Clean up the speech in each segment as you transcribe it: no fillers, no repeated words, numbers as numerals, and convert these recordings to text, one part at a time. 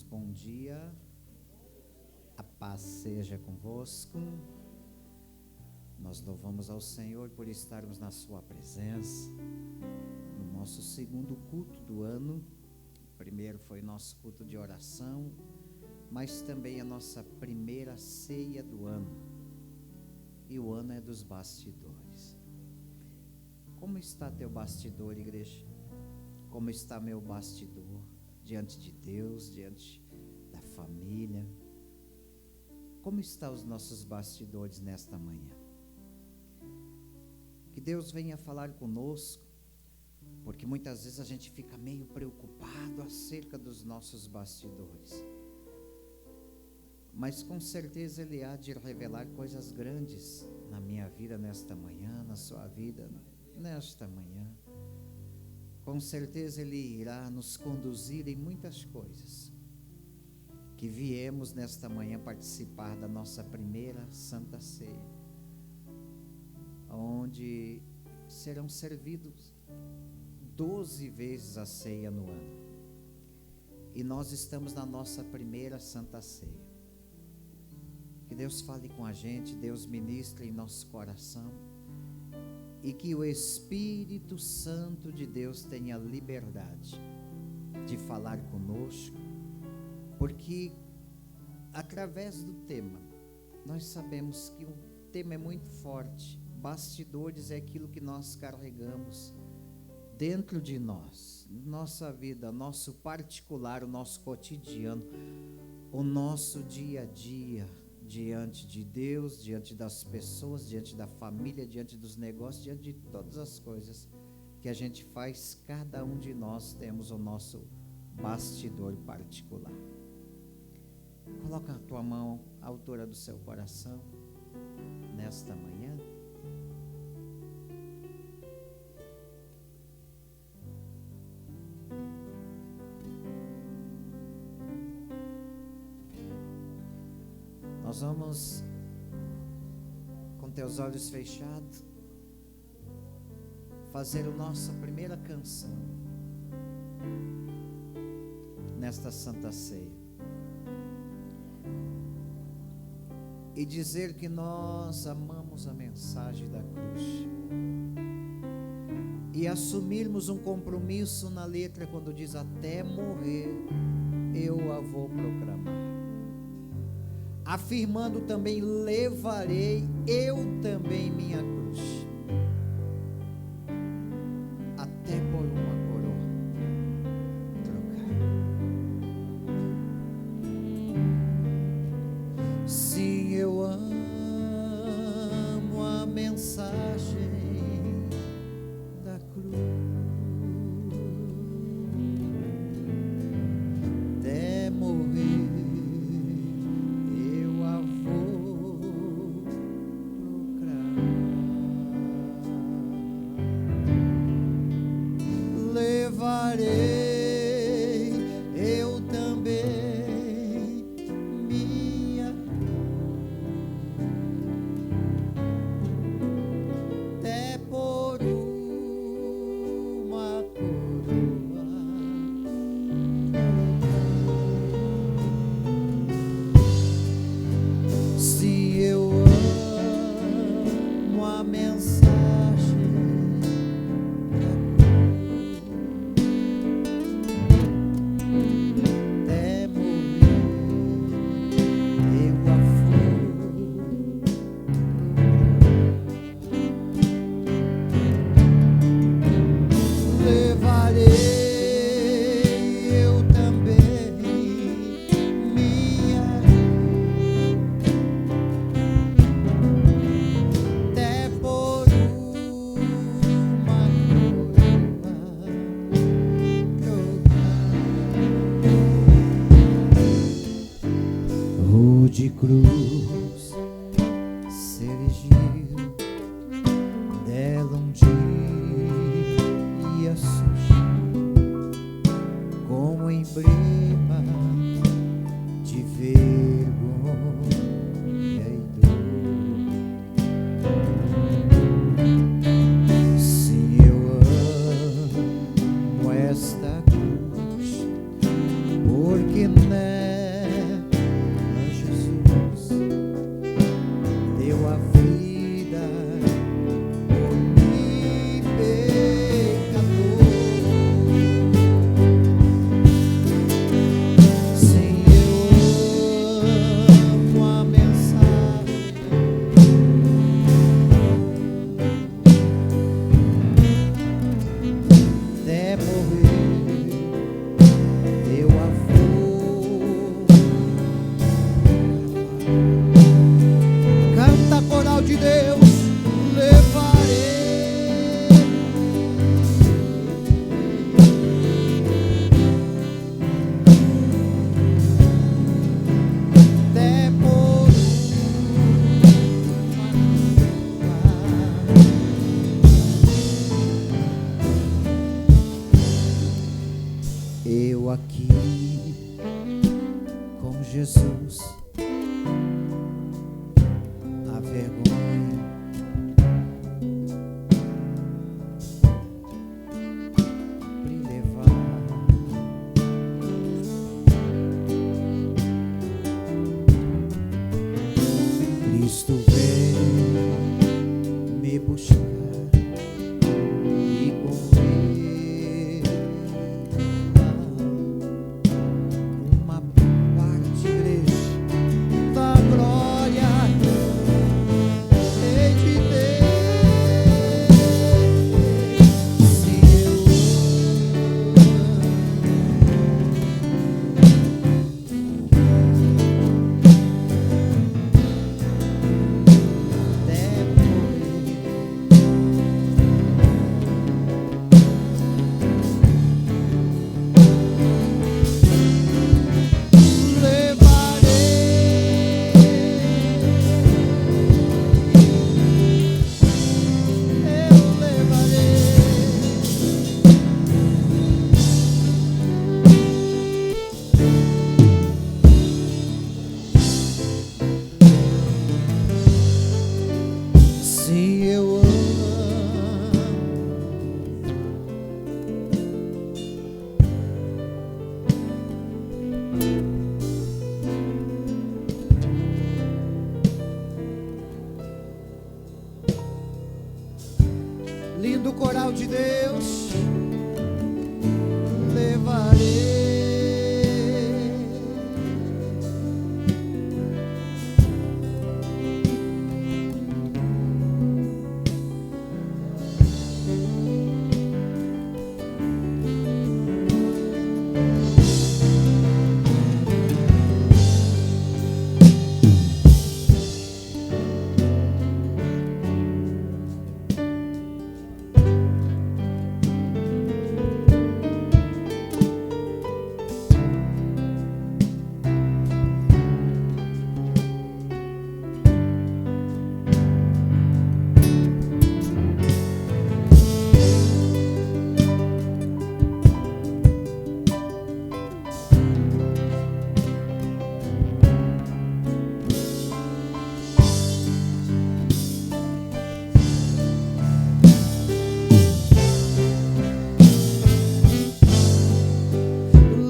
irmãos, bom dia, a paz seja convosco. Nós louvamos ao Senhor por estarmos na sua presença, no nosso segundo culto do ano. O primeiro foi nosso culto de oração, mas também a nossa primeira ceia do ano, e o ano é dos bastidores. Como está teu bastidor, igreja? Como está meu bastidor diante de Deus, diante da família? Como estão os nossos bastidores nesta manhã? Que Deus venha falar conosco, porque muitas vezes a gente fica meio preocupado acerca dos nossos bastidores, mas com certeza Ele há de revelar coisas grandes na minha vida nesta manhã, na sua vida nesta manhã. Com certeza Ele irá nos conduzir em muitas coisas. Que viemos nesta manhã participar da nossa primeira Santa Ceia, onde serão servidos 12 vezes a ceia no ano. E nós estamos na nossa primeira Santa Ceia. Que Deus fale com a gente, Deus ministre em nosso coração, e que o Espírito Santo de Deus tenha liberdade de falar conosco, porque através do tema, nós sabemos que o tema é muito forte. Bastidores é aquilo que nós carregamos dentro de nós, nossa vida, nosso particular, o nosso cotidiano, o nosso dia a dia, diante de Deus, diante das pessoas, diante da família, diante dos negócios, diante de todas as coisas que a gente faz. Cada um de nós temos o nosso bastidor particular. Coloca a tua mão à altura do seu coração nesta manhã. Nós vamos, com teus olhos fechados, fazer a nossa primeira canção nesta Santa Ceia e dizer que nós amamos a mensagem da cruz e assumirmos um compromisso na letra quando diz: até morrer eu a vou proclamar. Afirmando também: levarei eu também minha cruz, até por uma coroa trocar. Sim, eu amo a mensagem da cruz. Até morrer proclamar. a vida por mim, pecador. Sim, eu amo a mensagem até morrer. Eu a vou. Canta, coral de Deus, levarei. Até por eu aqui com Jesus, a vergonha me levar. Cristo veio me buscar e com ele uma parte, igreja, da glória hei de ter. Se eu até morrer, se eu amo. Lindo coral de Deus, levarei.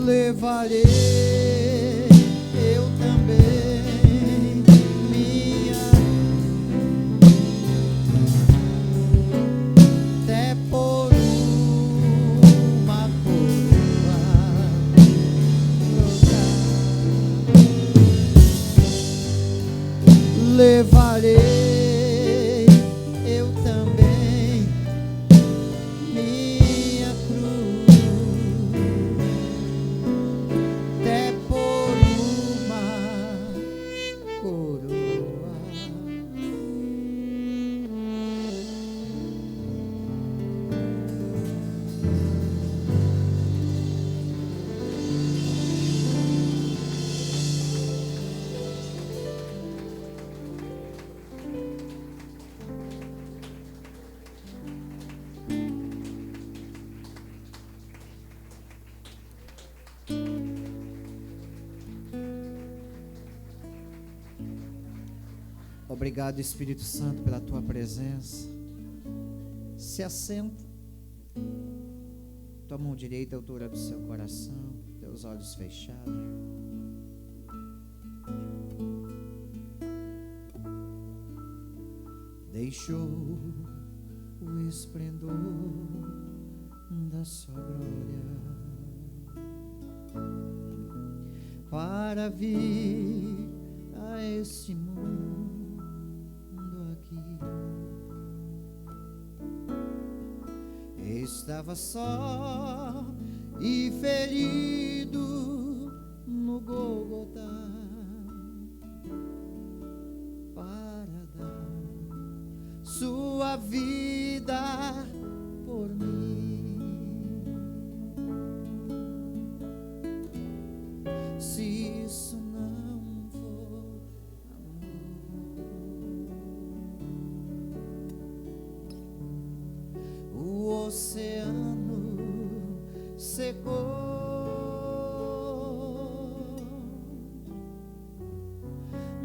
Levarei eu também minha, até por uma coroa trocar. Levarei eu também minha cruz, até por uma coroa. Obrigado, Espírito Santo, pela tua presença. Se assenta. Tua mão direita à altura do seu coração, teus olhos fechados. deixou o esplendor da sua glória para vir a este mundo aqui. Estava só e ferido no Gólgota para dar sua vida por mim. Se isso não for amor, o oceano secou,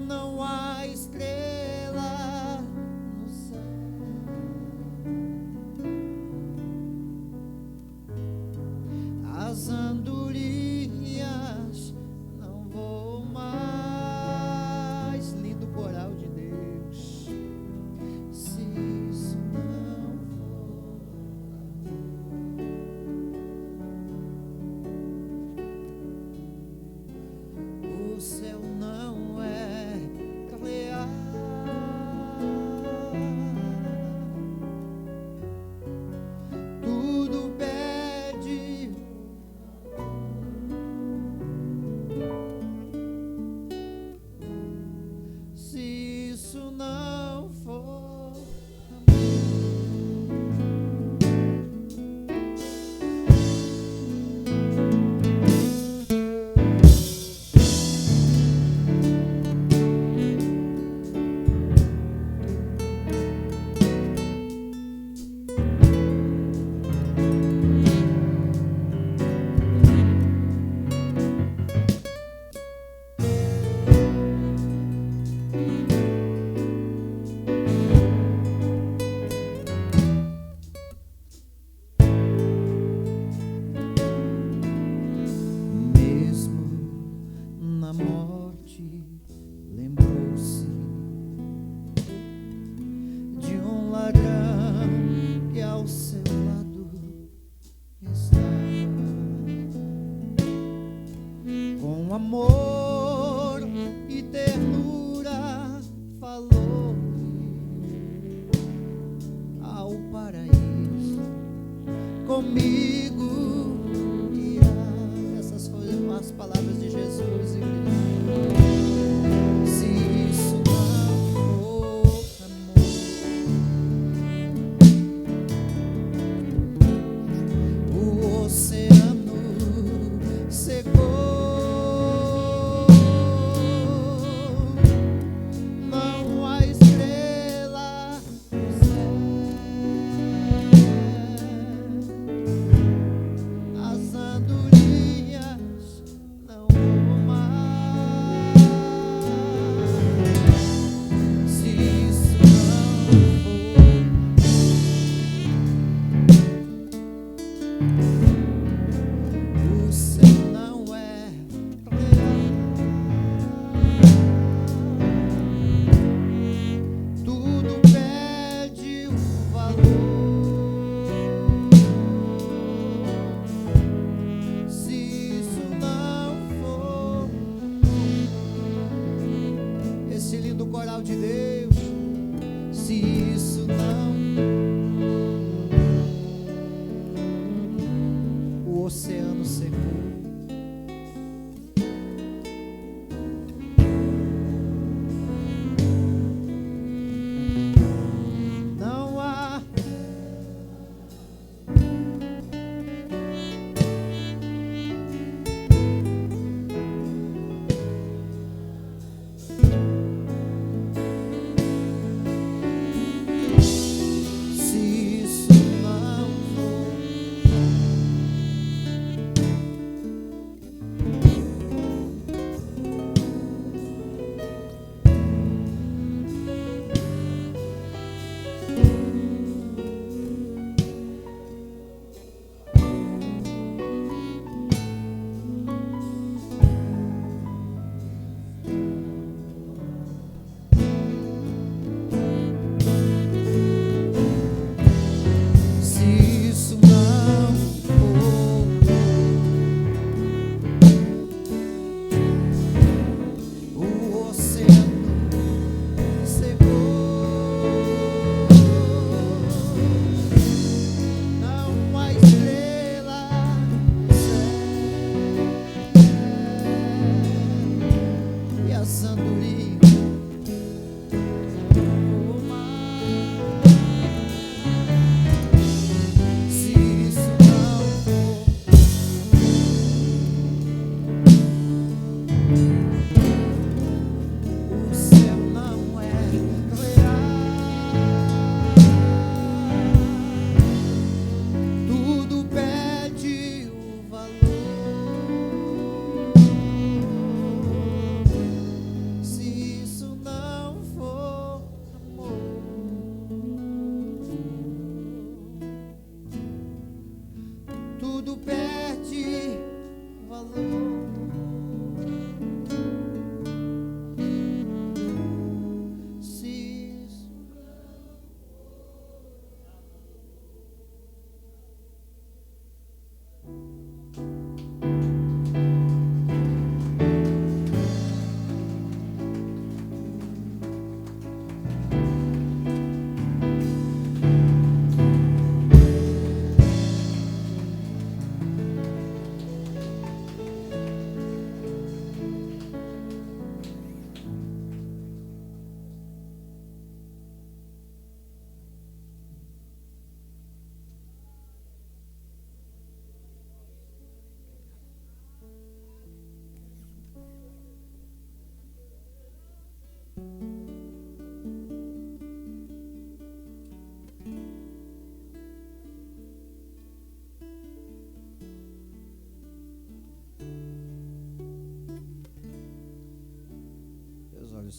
não há estrela no céu, as andorinhas não voam mais. Lindo coral de Deus. Se isso não for amor, o céu não é real. Tudo pede se isso não for mesmo na morte, lembrou-se de um ladrão que ao seu lado estava, com amor e ternura falou-lhe ao paraíso, comigo irá. Essas foram as palavras de Jesus, igreja. Se isso não for amor, o oceano secou, não há estrela no céu,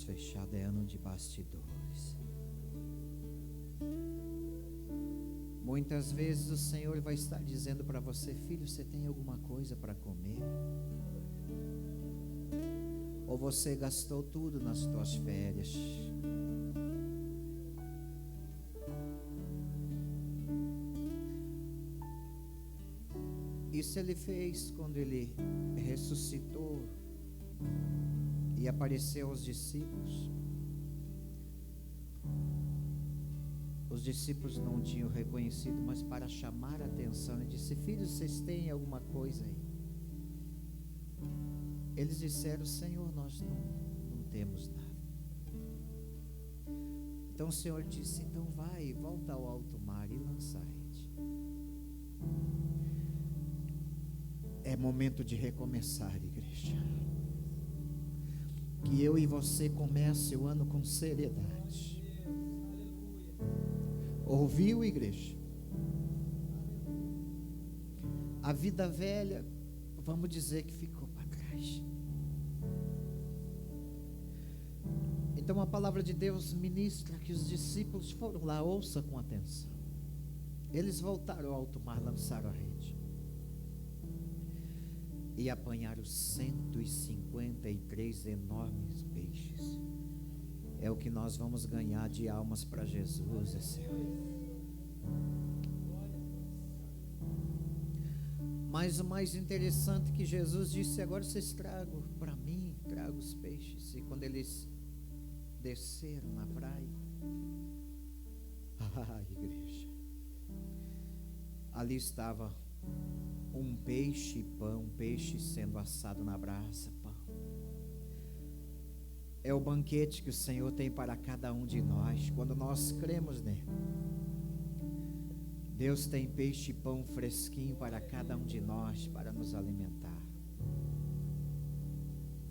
fechados, é ano de bastidores. Muitas vezes o Senhor vai estar dizendo para você: filho, você tem alguma coisa para comer? Ou você gastou tudo nas tuas férias? Isso Ele fez quando Ele ressuscitou e apareceu aos discípulos. Os discípulos não tinham reconhecido, mas para chamar a atenção, Ele disse: filhos, vocês têm alguma coisa aí? Eles disseram: Senhor, nós não temos nada. Então o Senhor disse: então vai, volta ao alto mar e lança a rede. É momento de recomeçar, igreja. Que eu e você comece o ano com seriedade. Ouviu, igreja? A vida velha, vamos dizer que ficou para trás. Então a palavra de Deus ministra que os discípulos foram lá, ouça com atenção. Eles voltaram ao alto mar, lançaram a rede e apanharam 153 enormes peixes. É o que nós vamos ganhar de almas para Jesus esse ano. Mas o mais interessante é que Jesus disse: agora vocês tragam para mim, tragam os peixes. E quando eles desceram na praia, igreja, ali estava um peixe e pão, peixe sendo assado na brasa, pão. É o banquete que o Senhor tem para cada um de nós, quando nós cremos nele. Deus tem peixe e pão fresquinho para cada um de nós, para nos alimentar.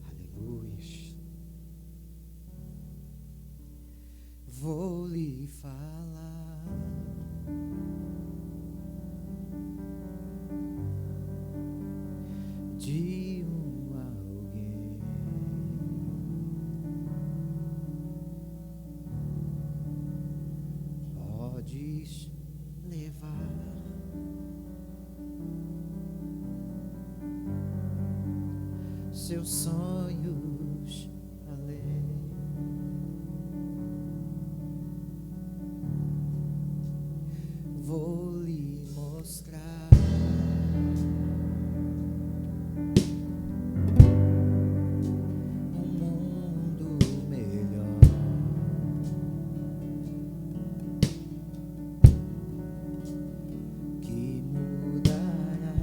Aleluia. Vou lhe falar de alguém podes levar seus sonhos além. Vou lhe mostrar um mundo melhor. Que mudará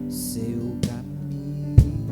seu caminho.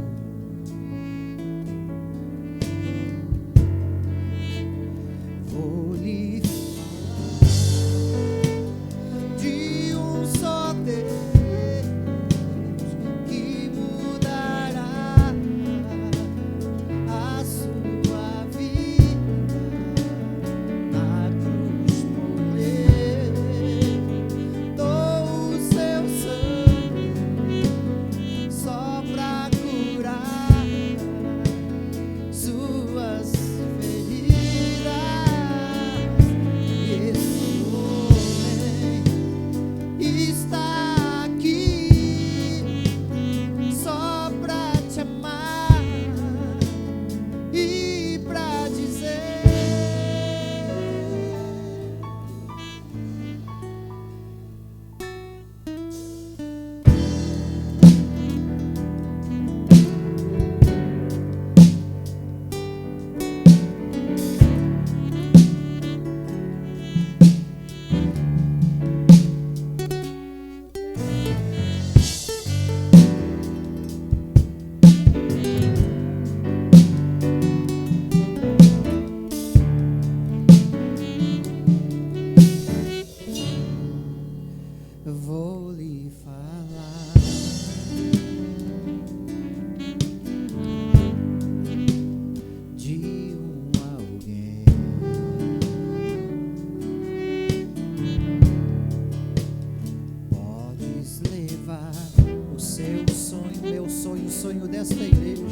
da igreja,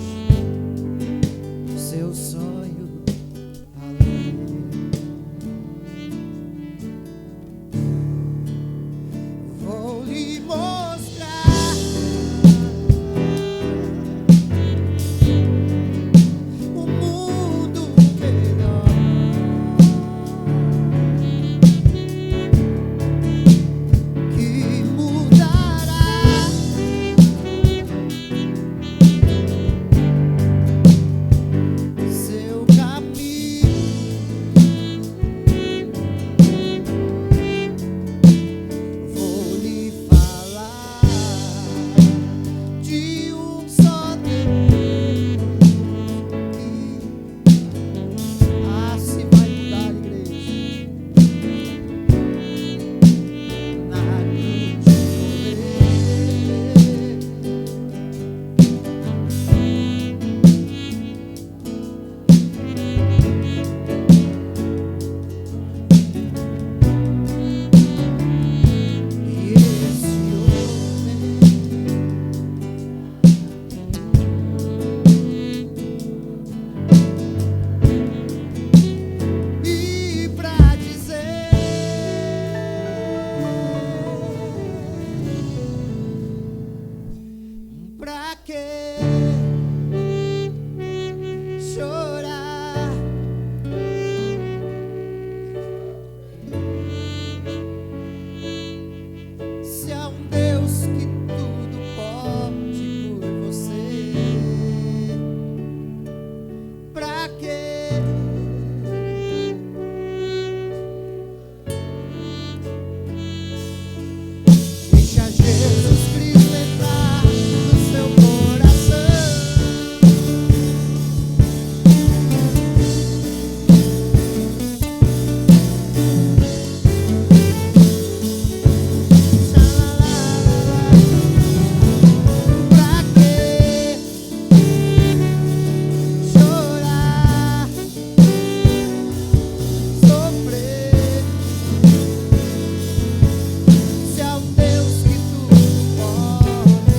seu sonho, aleluia. Vou lhe mostrar um mundo melhor, que mudará seu caminho. Vou lhe falar de um só Deus que se vai mudar a igreja na cruz e esse homem e pra dizer pra que chorar se há um Deus que tudo pode por você? Pra quê? Deixa Jesus Cristo entrar no seu coração. Pra quê chorar, sofrer, se há um Deus que tudo pode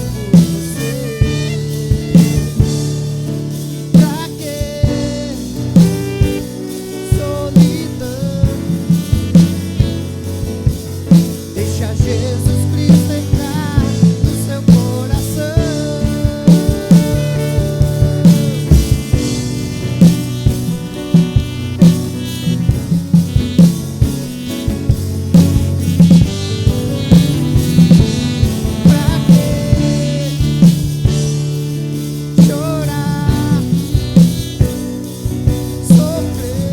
por você? Pra quê solidão? Deixa Jesus Cristo entrar no seu coração. Pra que chorar, sofrer,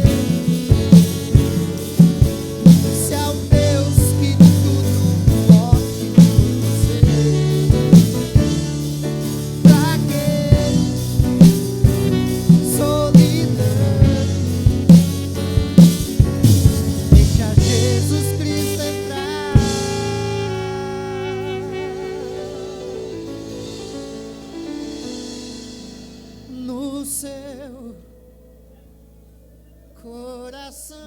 se há um Deus que tudo pode por você? Pra que solidão? Deixa Jesus Cristo entrar no seu coração.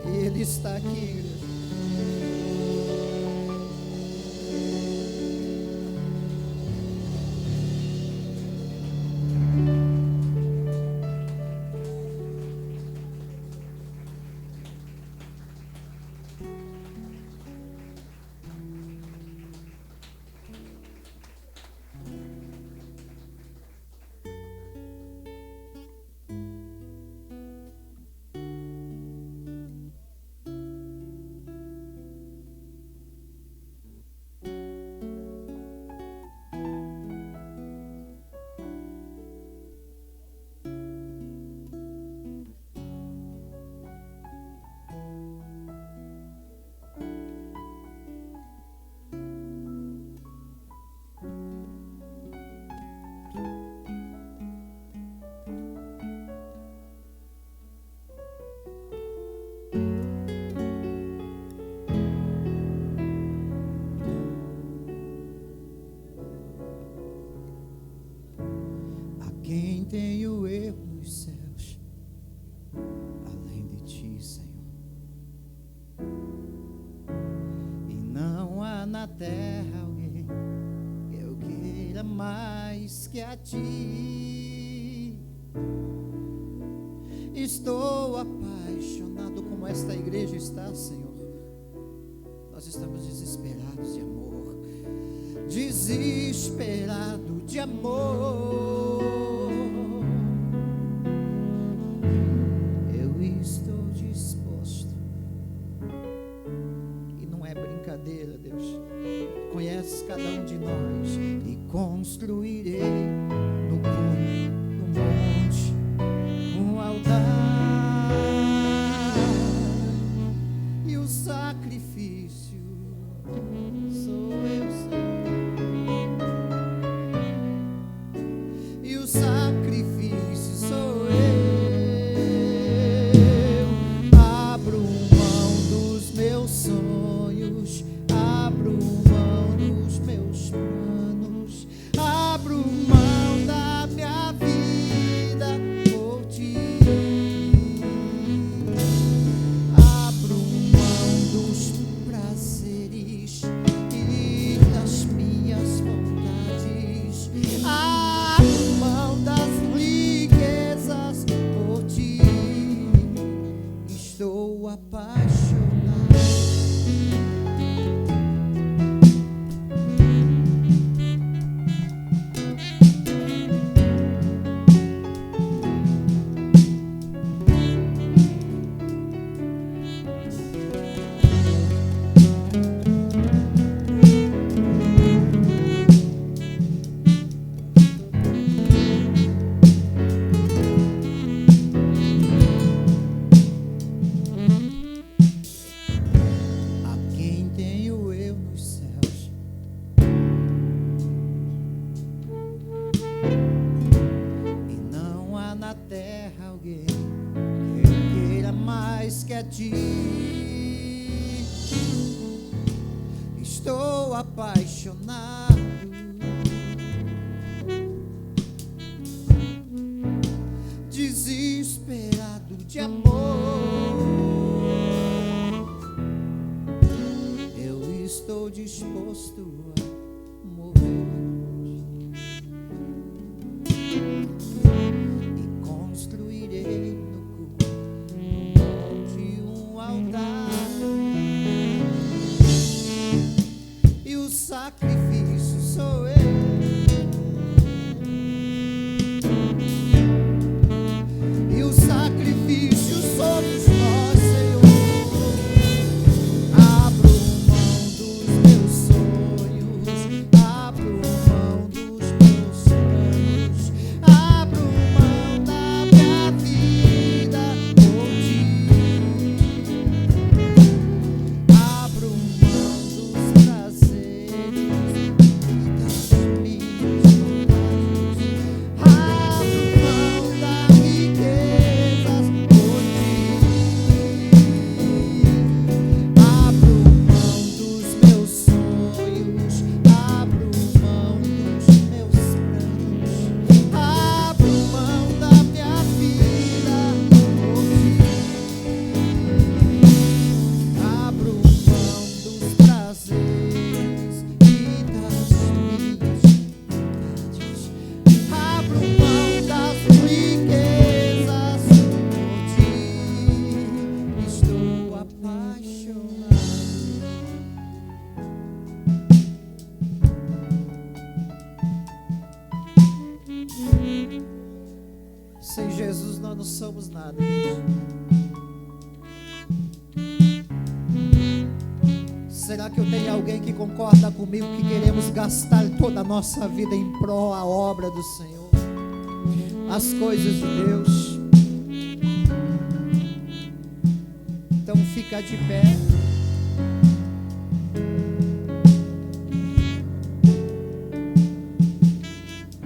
E Ele está aqui, igreja. que a ti. Estou apaixonado como esta igreja está, Senhor. Nós estamos desesperados de amor, desesperado de amor. Eu estou disposto, e não é brincadeira, Deus. Conheces cada um de nós, e construirei no cume do monte um altar, e o sacrifício sou eu, Senhor, e o sacrifício sou eu. Abro mão dos meus sonhos, abro mão dos meus planos, abro mão da minha vida por ti. Abro mão dos prazeres e das minhas vontades, abro mão das riquezas por ti. Estou apaixonado. A quem tenho eu nos céus, e não há na terra alguém que eu queira mais que a ti. Estou apaixonado, desesperado de amor. Eu estou disposto a morrer e construirei no cume de um altar, e o sacrifício sou eu. E o sacrifício somos nós, Senhor. Abro mão dos meus sonhos, abro mão dos meus planos, abro mão da minha vida por ti. Abro mão dos prazeres e das minhas vontades, abro mão das riquezas por ti. Abro mão dos meus sonhos, abro mão dos meus planos, abro mão da minha vida por ti. Abro mão dos prazeres e das minhas vontades, abro mão das riquezas por ti. Estou apaixonado. Sem Jesus nós não somos nada, Deus. Será que eu tenho alguém que concorda comigo que queremos gastar toda a nossa vida em prol a obra do Senhor, as coisas de Deus? Então fica de pé.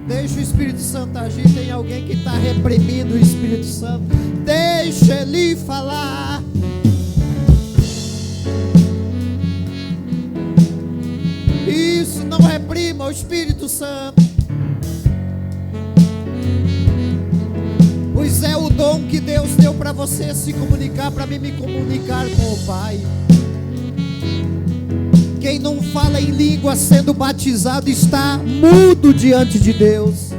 Deixa o Espírito Santo agir. Tem alguém que está reprimindo o Espírito Santo? Deixa ele falar. Isso, não reprima o Espírito Santo. Pois é o dom que Deus deu para você se comunicar, para mim me comunicar com o Pai. Quem não fala em língua sendo batizado está mudo diante de Deus.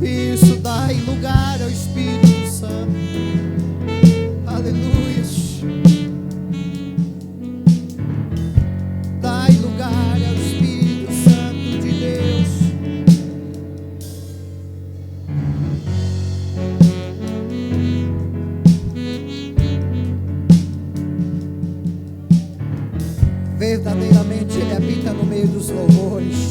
Isso, dai lugar ao Espírito Santo. Aleluia. Dai lugar ao Espírito Santo de Deus. Verdadeiramente Ele habita no meio dos louvores.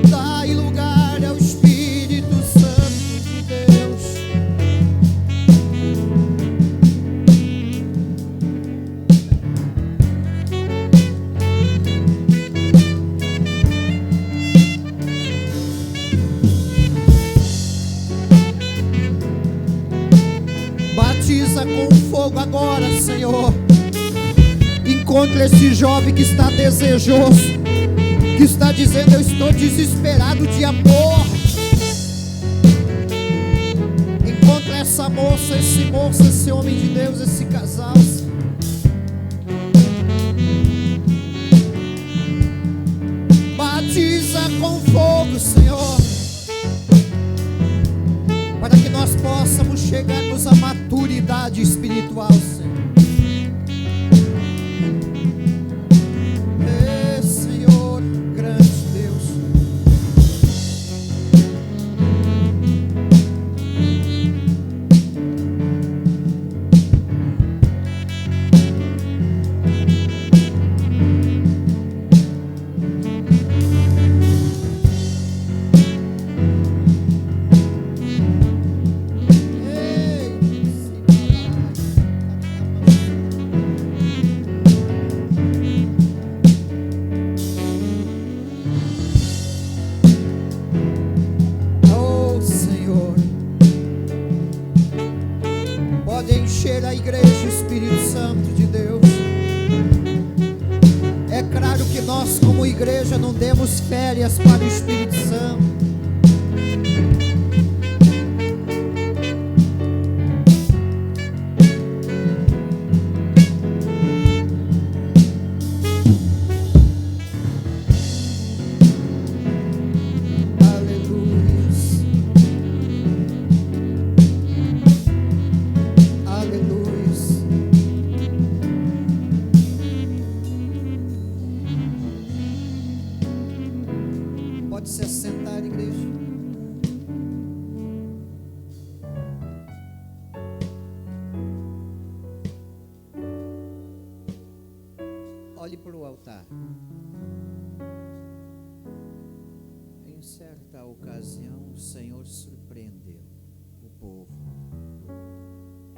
Dai lugar ao Espírito Santo de Deus. Batiza com fogo agora, Senhor. Encontra esse jovem que está desejoso, que está dizendo: eu estou desesperado de amor. Encontra essa moça, esse moço, esse homem de Deus, esse casal. Batiza com fogo, Senhor, para que nós possamos chegarmos à maturidade espiritual, Senhor. Senhor, grande Deus. Encher a igreja, Espírito Santo de Deus. É claro que nós, como igreja, não demos férias para o Espírito Santo. Pode se assentar, igreja. Olhe para o altar. Em certa ocasião, o Senhor surpreendeu o povo.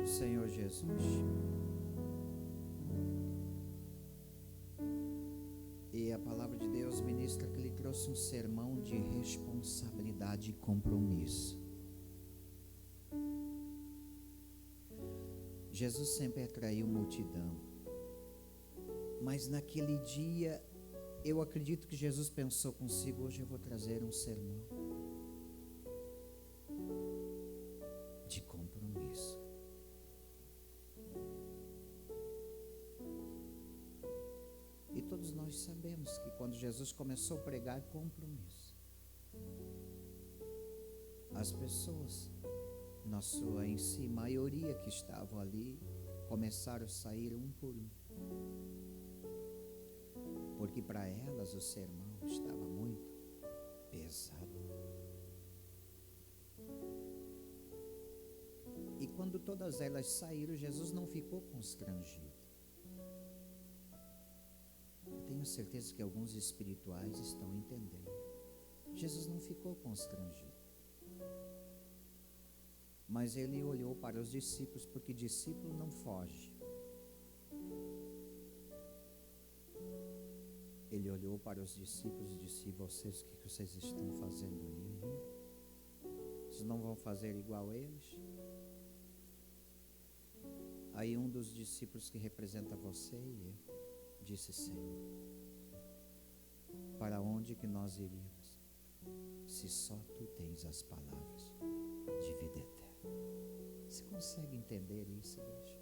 O Senhor Jesus. E a palavra de Deus ministra que ele trouxe um sermão de responsabilidade e compromisso. Jesus sempre atraiu multidão, mas naquele dia eu acredito que Jesus pensou consigo: hoje eu vou trazer um sermão de compromisso. E todos nós sabemos que quando Jesus começou a pregar compromisso, as pessoas, na sua em si maioria que estavam ali, começaram a sair um por um, porque para elas o sermão estava muito pesado. E quando todas elas saíram, Jesus não ficou constrangido. Tenho certeza que alguns espirituais estão entendendo. Jesus não ficou constrangido, mas ele olhou para os discípulos, porque discípulo não foge. Ele olhou para os discípulos e disse: vocês, o que vocês estão fazendo aí? Vocês não vão fazer igual a eles? Aí um dos discípulos que representa você e eu disse: Senhor, para onde que nós iríamos, se só tu tens as palavras de vida eterna? Você consegue entender isso, igreja?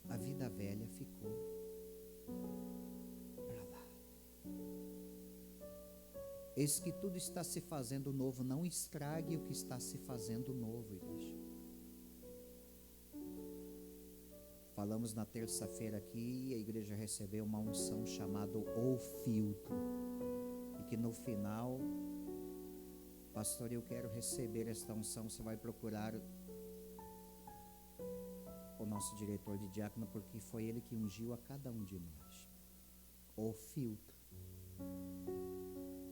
A vida velha ficou para lá. Eis que tudo está se fazendo novo. Não estrague o que está se fazendo novo, igreja. Falamos na terça-feira aqui, a igreja recebeu uma unção chamada O Filtro. E que no final, pastor, eu quero receber esta unção. Você vai procurar o nosso diretor de diácono, porque foi ele que ungiu a cada um de nós. O Filtro.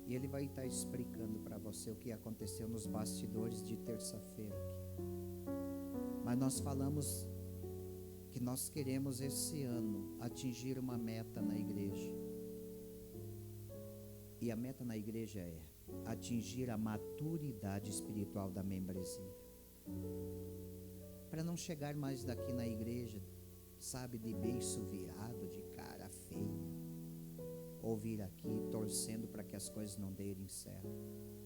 E ele vai estar explicando para você o que aconteceu nos bastidores de terça-feira aqui. Mas nós falamos que nós queremos esse ano atingir uma meta na igreja. E a meta na igreja é atingir a maturidade espiritual da membresia. Para não chegar mais daqui na igreja, sabe, de beiço virado, de cara feia, ou vir aqui torcendo para que as coisas não deem certo.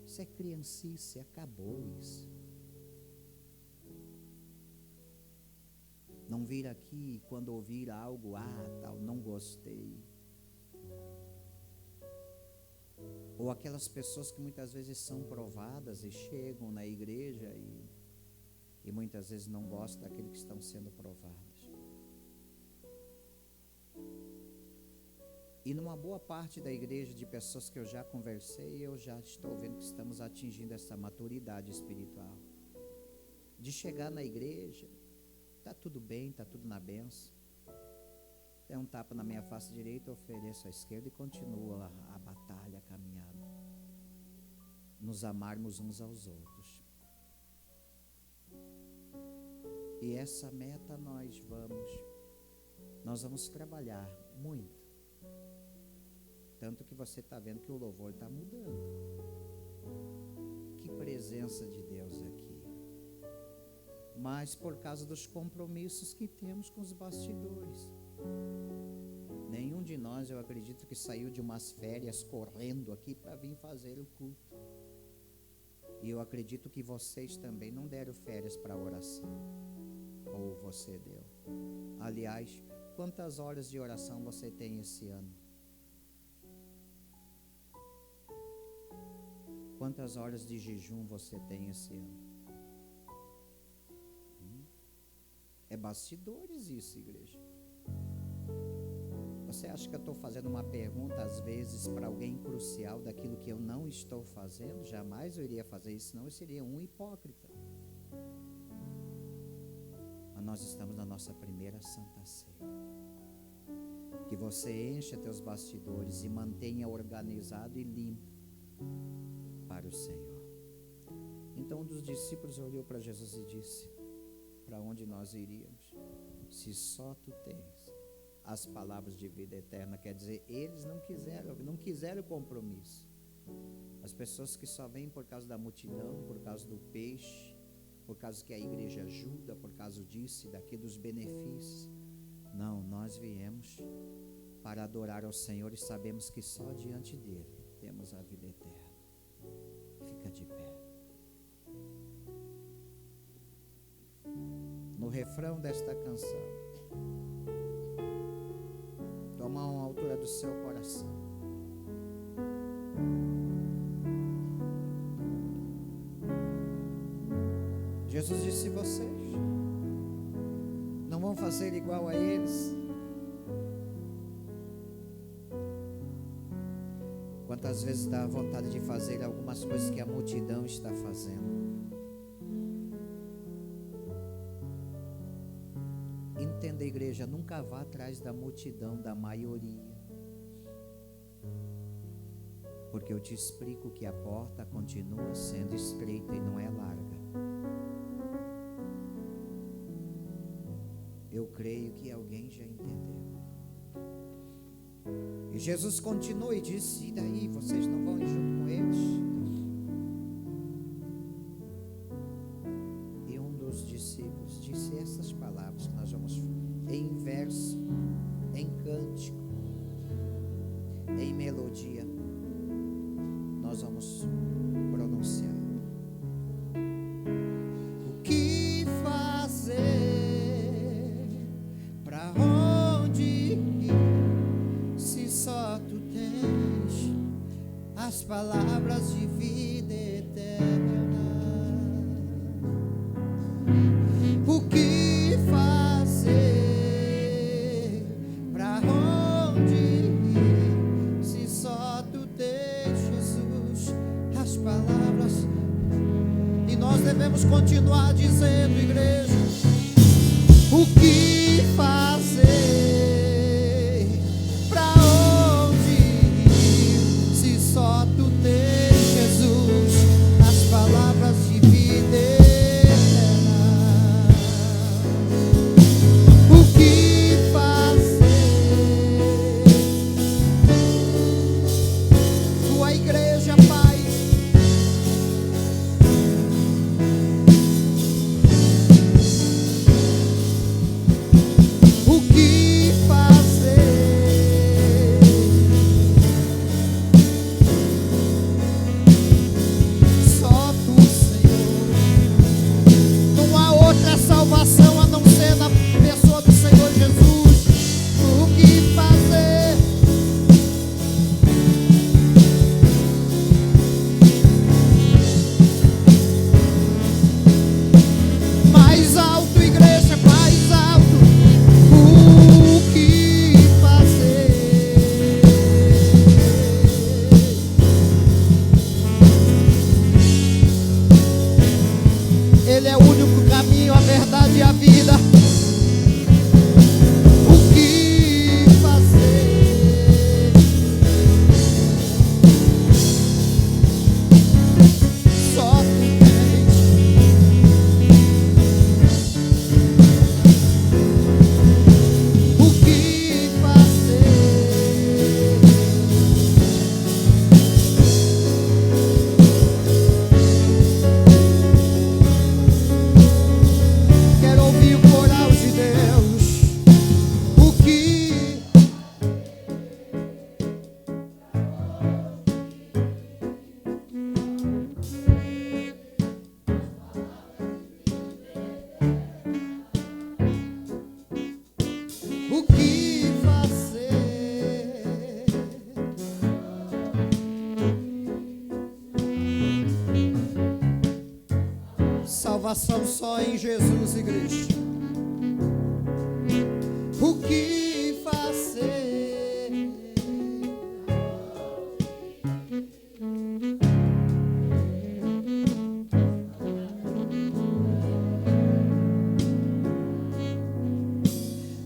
Isso é criancice, acabou isso. Não vir aqui quando ouvir algo, tal, não gostei. Ou aquelas pessoas que muitas vezes são provadas e chegam na igreja e muitas vezes não gostam daquilo que estão sendo provados. E numa boa parte da igreja, de pessoas que eu já conversei, eu já estou vendo que estamos atingindo essa maturidade espiritual. De chegar na igreja, está tudo bem, está tudo na bênção. É um tapa na minha face direita, eu ofereço à esquerda e continua a batalha, a caminhada. Nos amarmos uns aos outros. E essa meta nós vamos trabalhar muito. Tanto que você está vendo que o louvor está mudando. Que presença de Deus aqui. Mas por causa dos compromissos que temos com os bastidores. Nenhum de nós, eu acredito, que saiu de umas férias correndo aqui para vir fazer o culto. E eu acredito que vocês também não deram férias para a oração. Ou você deu. Aliás, quantas horas de oração você tem esse ano? Quantas horas de jejum você tem esse ano? É bastidores isso, igreja. Você acha que eu estou fazendo uma pergunta às vezes para alguém crucial daquilo que eu não estou fazendo? Jamais eu iria fazer isso, senão eu seria um hipócrita. Mas nós estamos na nossa primeira Santa Ceia. Que você encha teus bastidores e mantenha organizado e limpo para o Senhor. Então um dos discípulos olhou para Jesus e disse: para onde nós iríamos, se só tu tens as palavras de vida eterna? Quer dizer, eles não quiseram compromisso. As pessoas que só vêm por causa da multidão, por causa do peixe, por causa que a igreja ajuda, por causa disso e daquilo, dos benefícios. Não, nós viemos para adorar ao Senhor e sabemos que só diante dele temos a vida eterna. Fica de pé. No refrão desta canção, toma uma altura do seu coração. Jesus disse: vocês não vão fazer igual a eles. Quantas vezes dá vontade de fazer algumas coisas que a multidão está fazendo? Entenda, igreja, nunca vá atrás da multidão, da maioria. Porque eu te explico que a porta continua sendo estreita e não é larga. Eu creio que alguém já entendeu. E Jesus continua e disse: e daí, vocês não vão ir junto com eles? E um dos discípulos discípulos, disse essas palavras que nós vamos, em verso, em cântico, em melodia, nós vamos pronunciar. O que fazer? Pra onde ir? Se só tu tens as palavras de vida eterna. O que fazer? Pra onde ir? Se só tu tens, Jesus, as palavras. E nós devemos continuar dizendo, igreja, o que fazer? Pra onde ir? Se só tu tens, Jesus, as palavras de vida eterna. O que fazer? Tua igreja, Pai, o que fazer? Só tu, Senhor. Não há outra salvação a não ser na pessoa do Senhor Jesus. O que fazer? Mais alto, igreja, mais alto. O que fazer? Ele é o único caminho, a verdade e a vida. O que fazer? Só tu tens. O que fazer? Quero ouvir o coral de Deus. O que? O que fazer? Salvação só em Jesus, igreja. O que fazer?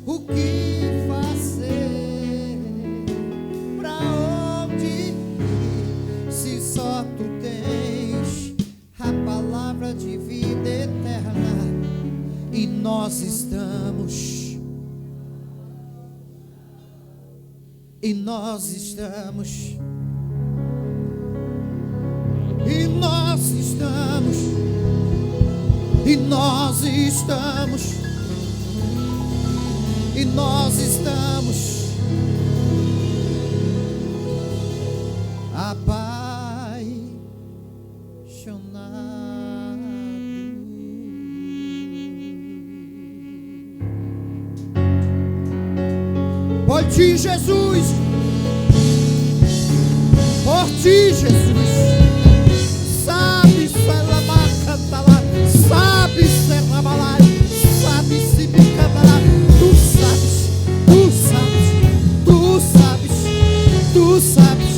O que fazer? Pra onde ir? Se só tu tens a palavra de vida eterna. E nós estamos. E nós estamos. E nós estamos. E nós estamos. E nós estamos apaixonados por ti, Jesus. Por ti, Jesus. Sabe se lamar, cantará. Sabe se rabalar. Sabe se me cantará. Tu sabes, tu sabes, tu sabes, tu sabes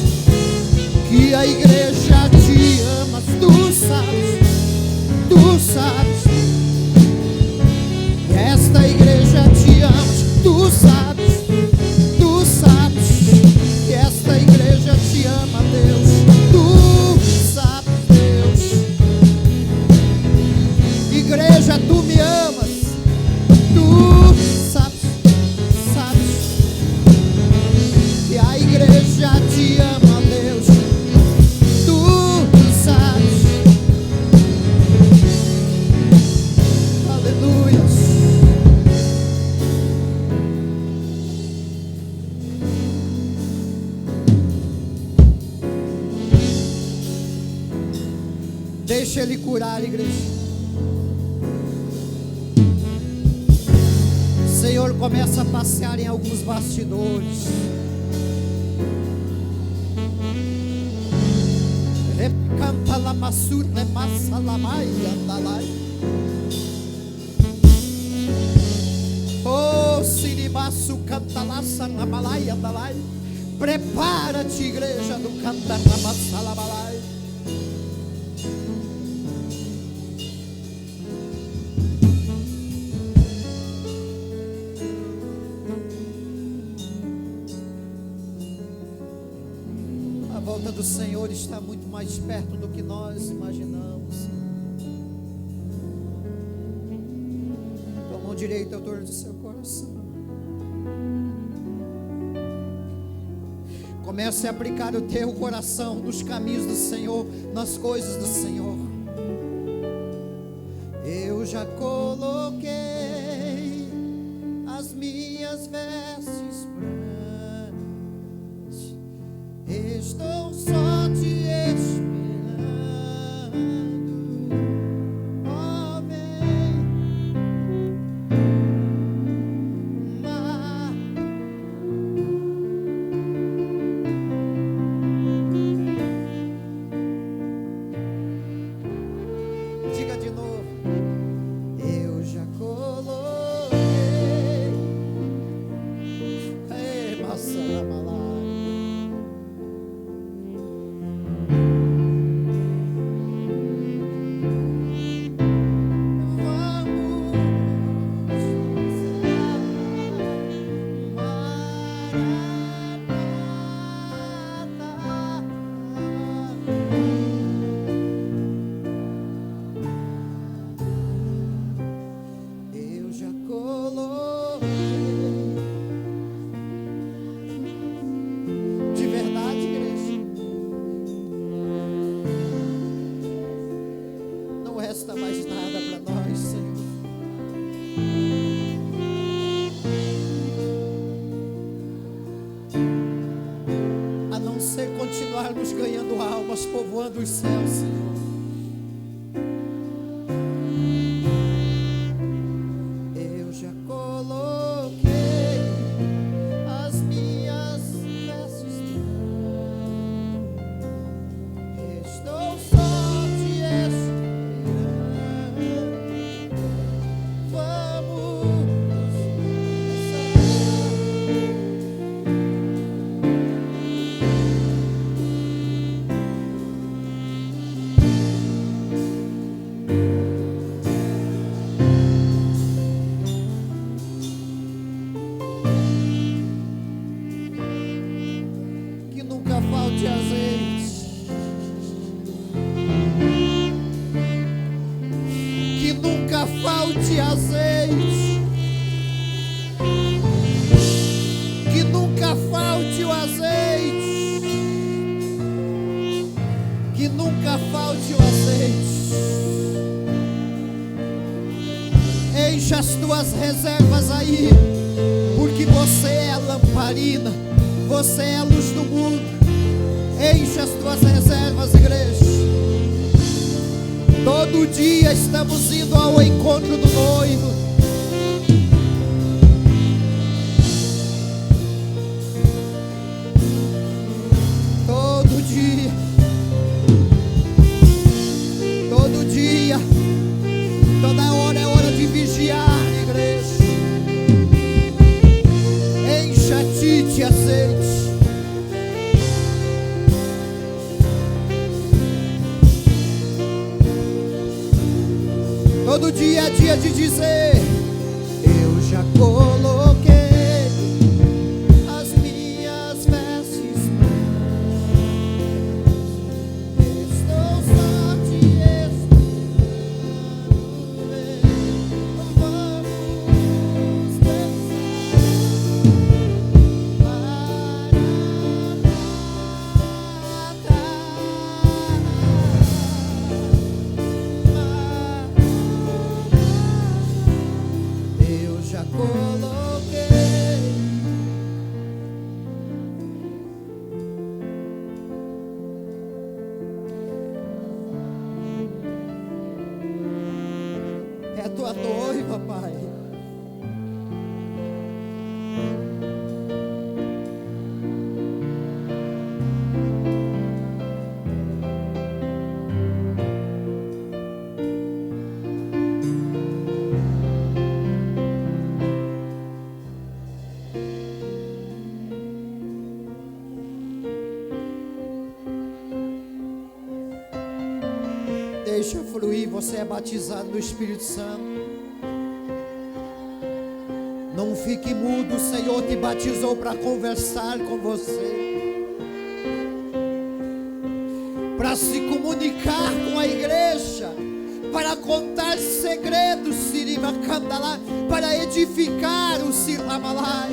que a igreja te ama. Tu sabes, tu sabes que esta igreja te ama. Tu sabes, tu sabes que esta igreja te ama, Deus. Tu sabes, Deus. Igreja, tu me amas. Tu sabes, sabes que a igreja te ama, Deus. Tu sabes. Aleluia. Deixa Ele curar, igreja. Senhor, começa a passear em alguns bastidores. Recanta la masur de massa la maia andalai. Oh, siribaçu canta la sanamalai andalai. Prepara-te, igreja do cantar la massa la balai. A volta do Senhor está muito mais perto do que nós imaginamos. Tua mão direita ao torno do seu coração. Comece a aplicar o teu coração nos caminhos do Senhor, nas coisas do Senhor. Eu já coloquei as minhas vestes brancas. Estou só te esperando. Oh, vem. Diga de novo. Eu já coloquei. Ei, maçã, de verdade, igreja. Não resta mais nada para nós, Senhor. A não ser continuarmos ganhando almas, povoando os céus, Senhor. Eu já coloquei as minhas vestes brancas. Estou só te esperando. Vamos que nunca falte azeite. Que nunca falte azeite. Que nunca falte o azeite. Que nunca falte o azeite. Enche as tuas reservas aí, porque você é a lamparina, você é a luz do mundo. Enche as tuas reservas, igreja. Todo dia estamos indo ao encontro do noivo. Todo dia, toda hora é hora de vigiar, igreja. Enche-te de azeite. Todo dia é dia de dizer: eu já coloquei as minhas vestes brancas. Estou só te esperando. Vamos dançar. Eu já coloquei é tua noiva, Pai. Deixa fluir, você é batizado no Espírito Santo. Não fique mudo, o Senhor te batizou para conversar com você, para se comunicar com a igreja, para contar segredos, para edificar o Siramalai.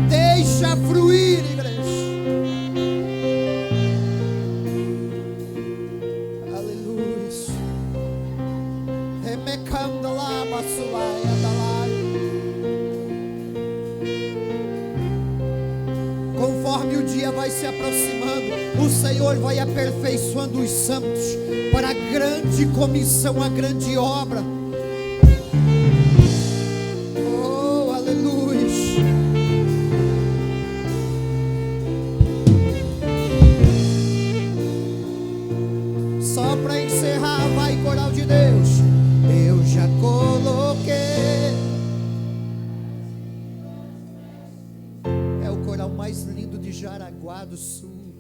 Deixa fluir, igreja. Conforme o dia vai se aproximando, o Senhor vai aperfeiçoando os santos para a grande comissão, a grande obra. Oh, aleluia. Só para encerrar, vai, coral de Deus. Eu já coloquei. É o coral mais lindo de Jaraguá do Sul.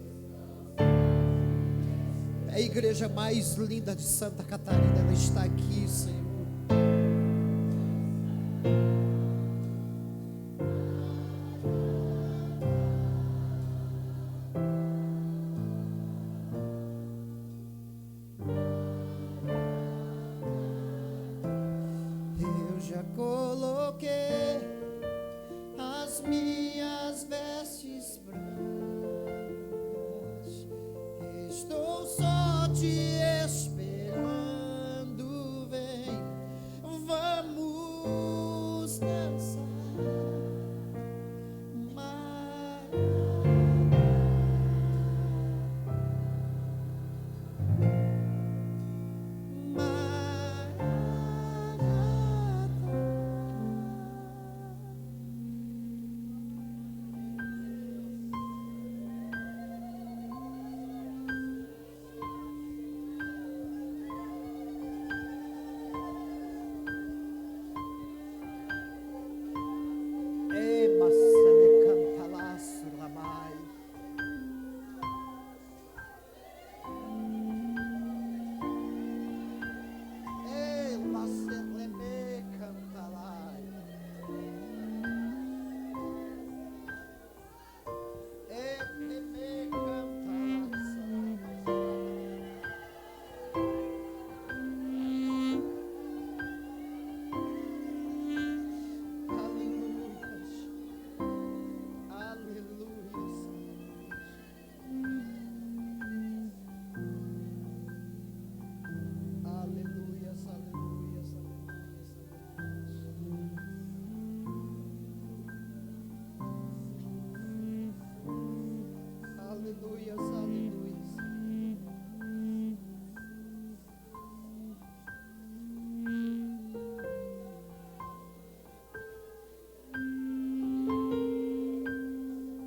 É a igreja mais linda de Santa Catarina. Ela está aqui, Senhor. Já coloquei as minhas vestes brancas, estou só te esperando, vem, vamos dançar.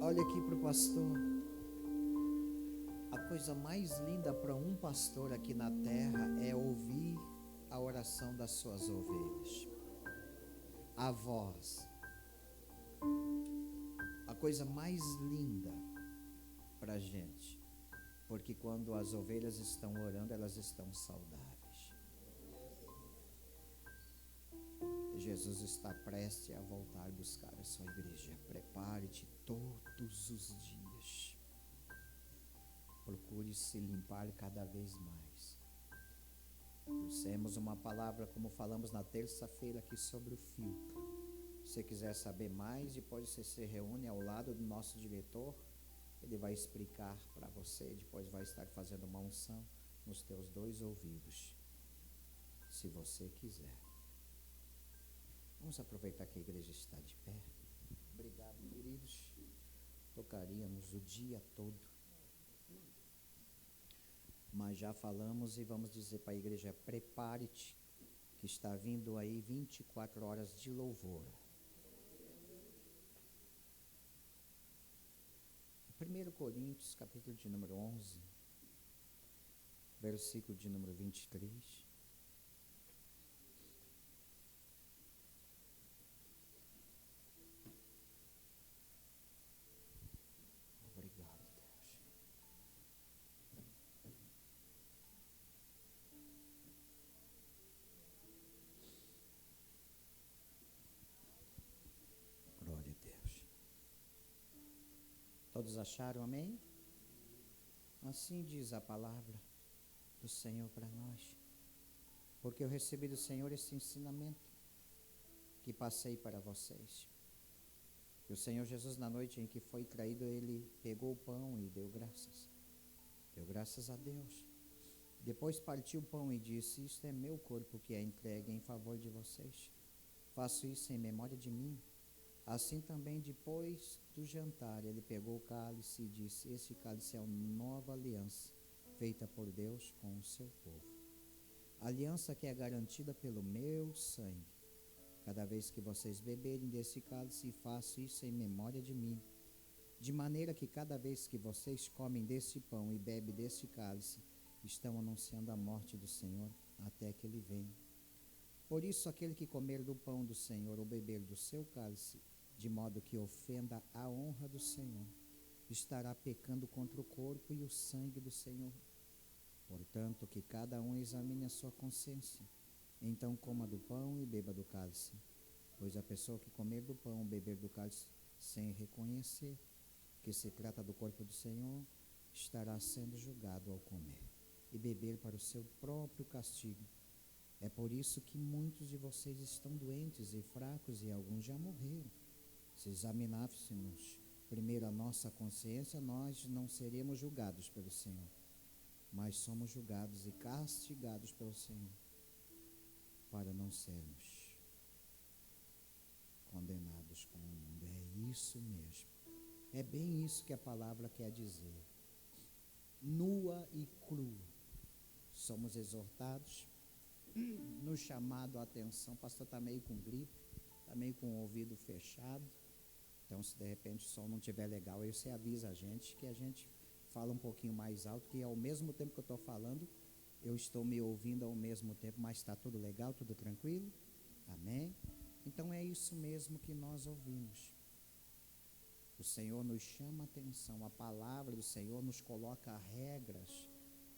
Olha aqui para o pastor. A coisa mais linda para um pastor aqui na terra é ouvir a oração das suas ovelhas. A voz. A coisa mais linda para a gente. Porque quando as ovelhas estão orando, elas estão saudáveis. Jesus está prestes a voltar buscar a sua igreja. Prepare-te todos os dias. Procure se limpar cada vez mais. Trouxemos uma palavra, como falamos na terça-feira aqui, sobre o filtro. Se você quiser saber mais, depois você se reúne ao lado do nosso diretor. Ele vai explicar para você. Depois vai estar fazendo uma unção nos teus 2 ouvidos, se você quiser. Vamos aproveitar que a igreja está de pé. Obrigado, queridos. Tocaríamos o dia todo. mas já falamos e vamos dizer para a igreja: prepare-te, que está vindo aí 24 horas de louvor. 1 Coríntios, capítulo de número 11, versículo de número 23. Obrigado, Deus. Glória a Deus. Todos acharam, amém? Assim diz a palavra do Senhor para nós. Porque eu recebi do Senhor esse ensinamento que passei para vocês. Que o Senhor Jesus, na noite em que foi traído, ele pegou o pão e deu graças. Deu graças a Deus. Depois partiu o pão e disse: isto é meu corpo que é entregue em favor de vocês. Faço isso em memória de mim. Assim também, depois do jantar, ele pegou o cálice e disse: este cálice é uma nova aliança, feita por Deus com o seu povo. Aliança que é garantida pelo meu sangue. Cada vez que vocês beberem desse cálice, façam isso em memória de mim. De maneira que cada vez que vocês comem desse pão e bebem desse cálice, estão anunciando a morte do Senhor até que ele venha. Por isso, aquele que comer do pão do Senhor ou beber do seu cálice, de modo que ofenda a honra do Senhor, estará pecando contra o corpo e o sangue do Senhor. Portanto, que cada um examine a sua consciência. Então coma do pão e beba do cálice. Pois a pessoa que comer do pão ou beber do cálice sem reconhecer que se trata do corpo do Senhor, estará sendo julgado ao comer e beber para o seu próprio castigo. É por isso que muitos de vocês estão doentes e fracos e alguns já morreram. Se examinássemos primeiro a nossa consciência, nós não seremos julgados pelo Senhor, mas somos julgados e castigados pelo Senhor, para não sermos condenados com o mundo. É isso mesmo. É bem isso que a palavra quer dizer. Nua e crua. Somos exortados, nos chamado a atenção. O pastor está meio com gripe, está meio com o ouvido fechado. Então, se de repente o som não estiver legal, aí você avisa a gente, que a gente fala um pouquinho mais alto, que ao mesmo tempo que eu estou falando, eu estou me ouvindo ao mesmo tempo, mas está tudo legal, tudo tranquilo? Amém? Então é isso mesmo que nós ouvimos. O Senhor nos chama a atenção, a palavra do Senhor nos coloca regras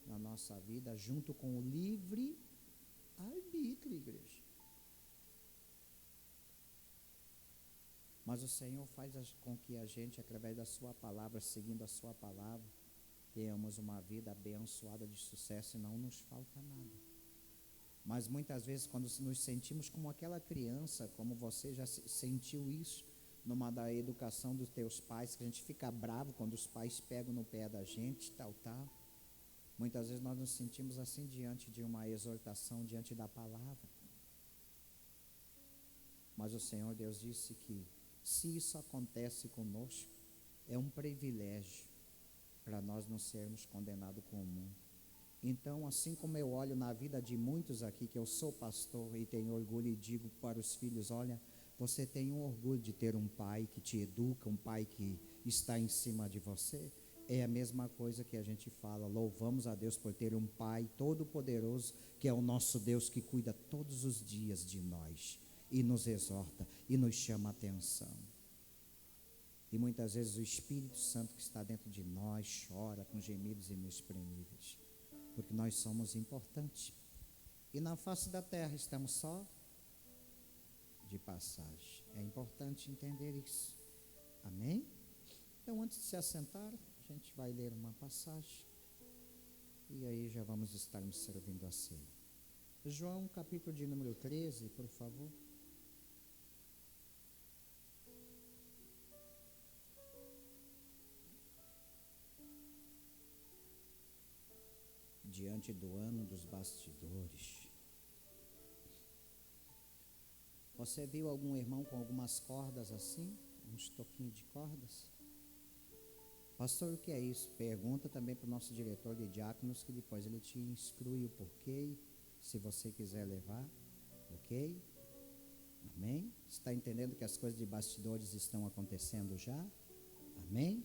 na nossa vida, junto com o livre arbítrio, igreja. Mas o Senhor faz com que a gente, através da sua palavra, seguindo a sua palavra, tenhamos uma vida abençoada de sucesso e não nos falta nada. Mas muitas vezes, quando nos sentimos como aquela criança, como você já sentiu isso numa da educação dos teus pais, que a gente fica bravo quando os pais pegam no pé da gente, tal. Muitas vezes nós nos sentimos assim diante de uma exortação, diante da palavra. Mas o Senhor Deus disse que, se isso acontece conosco, é um privilégio para nós não sermos condenados com o mundo. Então, assim como eu olho na vida de muitos aqui, que eu sou pastor e tenho orgulho e digo para os filhos: olha, você tem um orgulho de ter um pai que te educa, um pai que está em cima de você. É a mesma coisa que a gente fala: louvamos a Deus por ter um pai todo-poderoso, que é o nosso Deus, que cuida todos os dias de nós e nos exorta e nos chama a atenção. E muitas vezes o Espírito Santo que está dentro de nós chora com gemidos inexprimíveis, porque nós somos importantes. E na face da terra estamos só de passagem. É importante entender isso. Amém? Então, antes de se assentar, a gente vai ler uma passagem. E aí já vamos estarmos servindo a ceia. João, capítulo de número 13, por favor. Diante do ano dos bastidores. Você viu algum irmão com algumas cordas assim? Uns toquinhos de cordas? Pastor, o que é isso? Pergunta também para o nosso diretor de diáconos, que depois ele te instrui o porquê, se você quiser levar, ok? Amém? Está entendendo que as coisas de bastidores estão acontecendo já? Amém?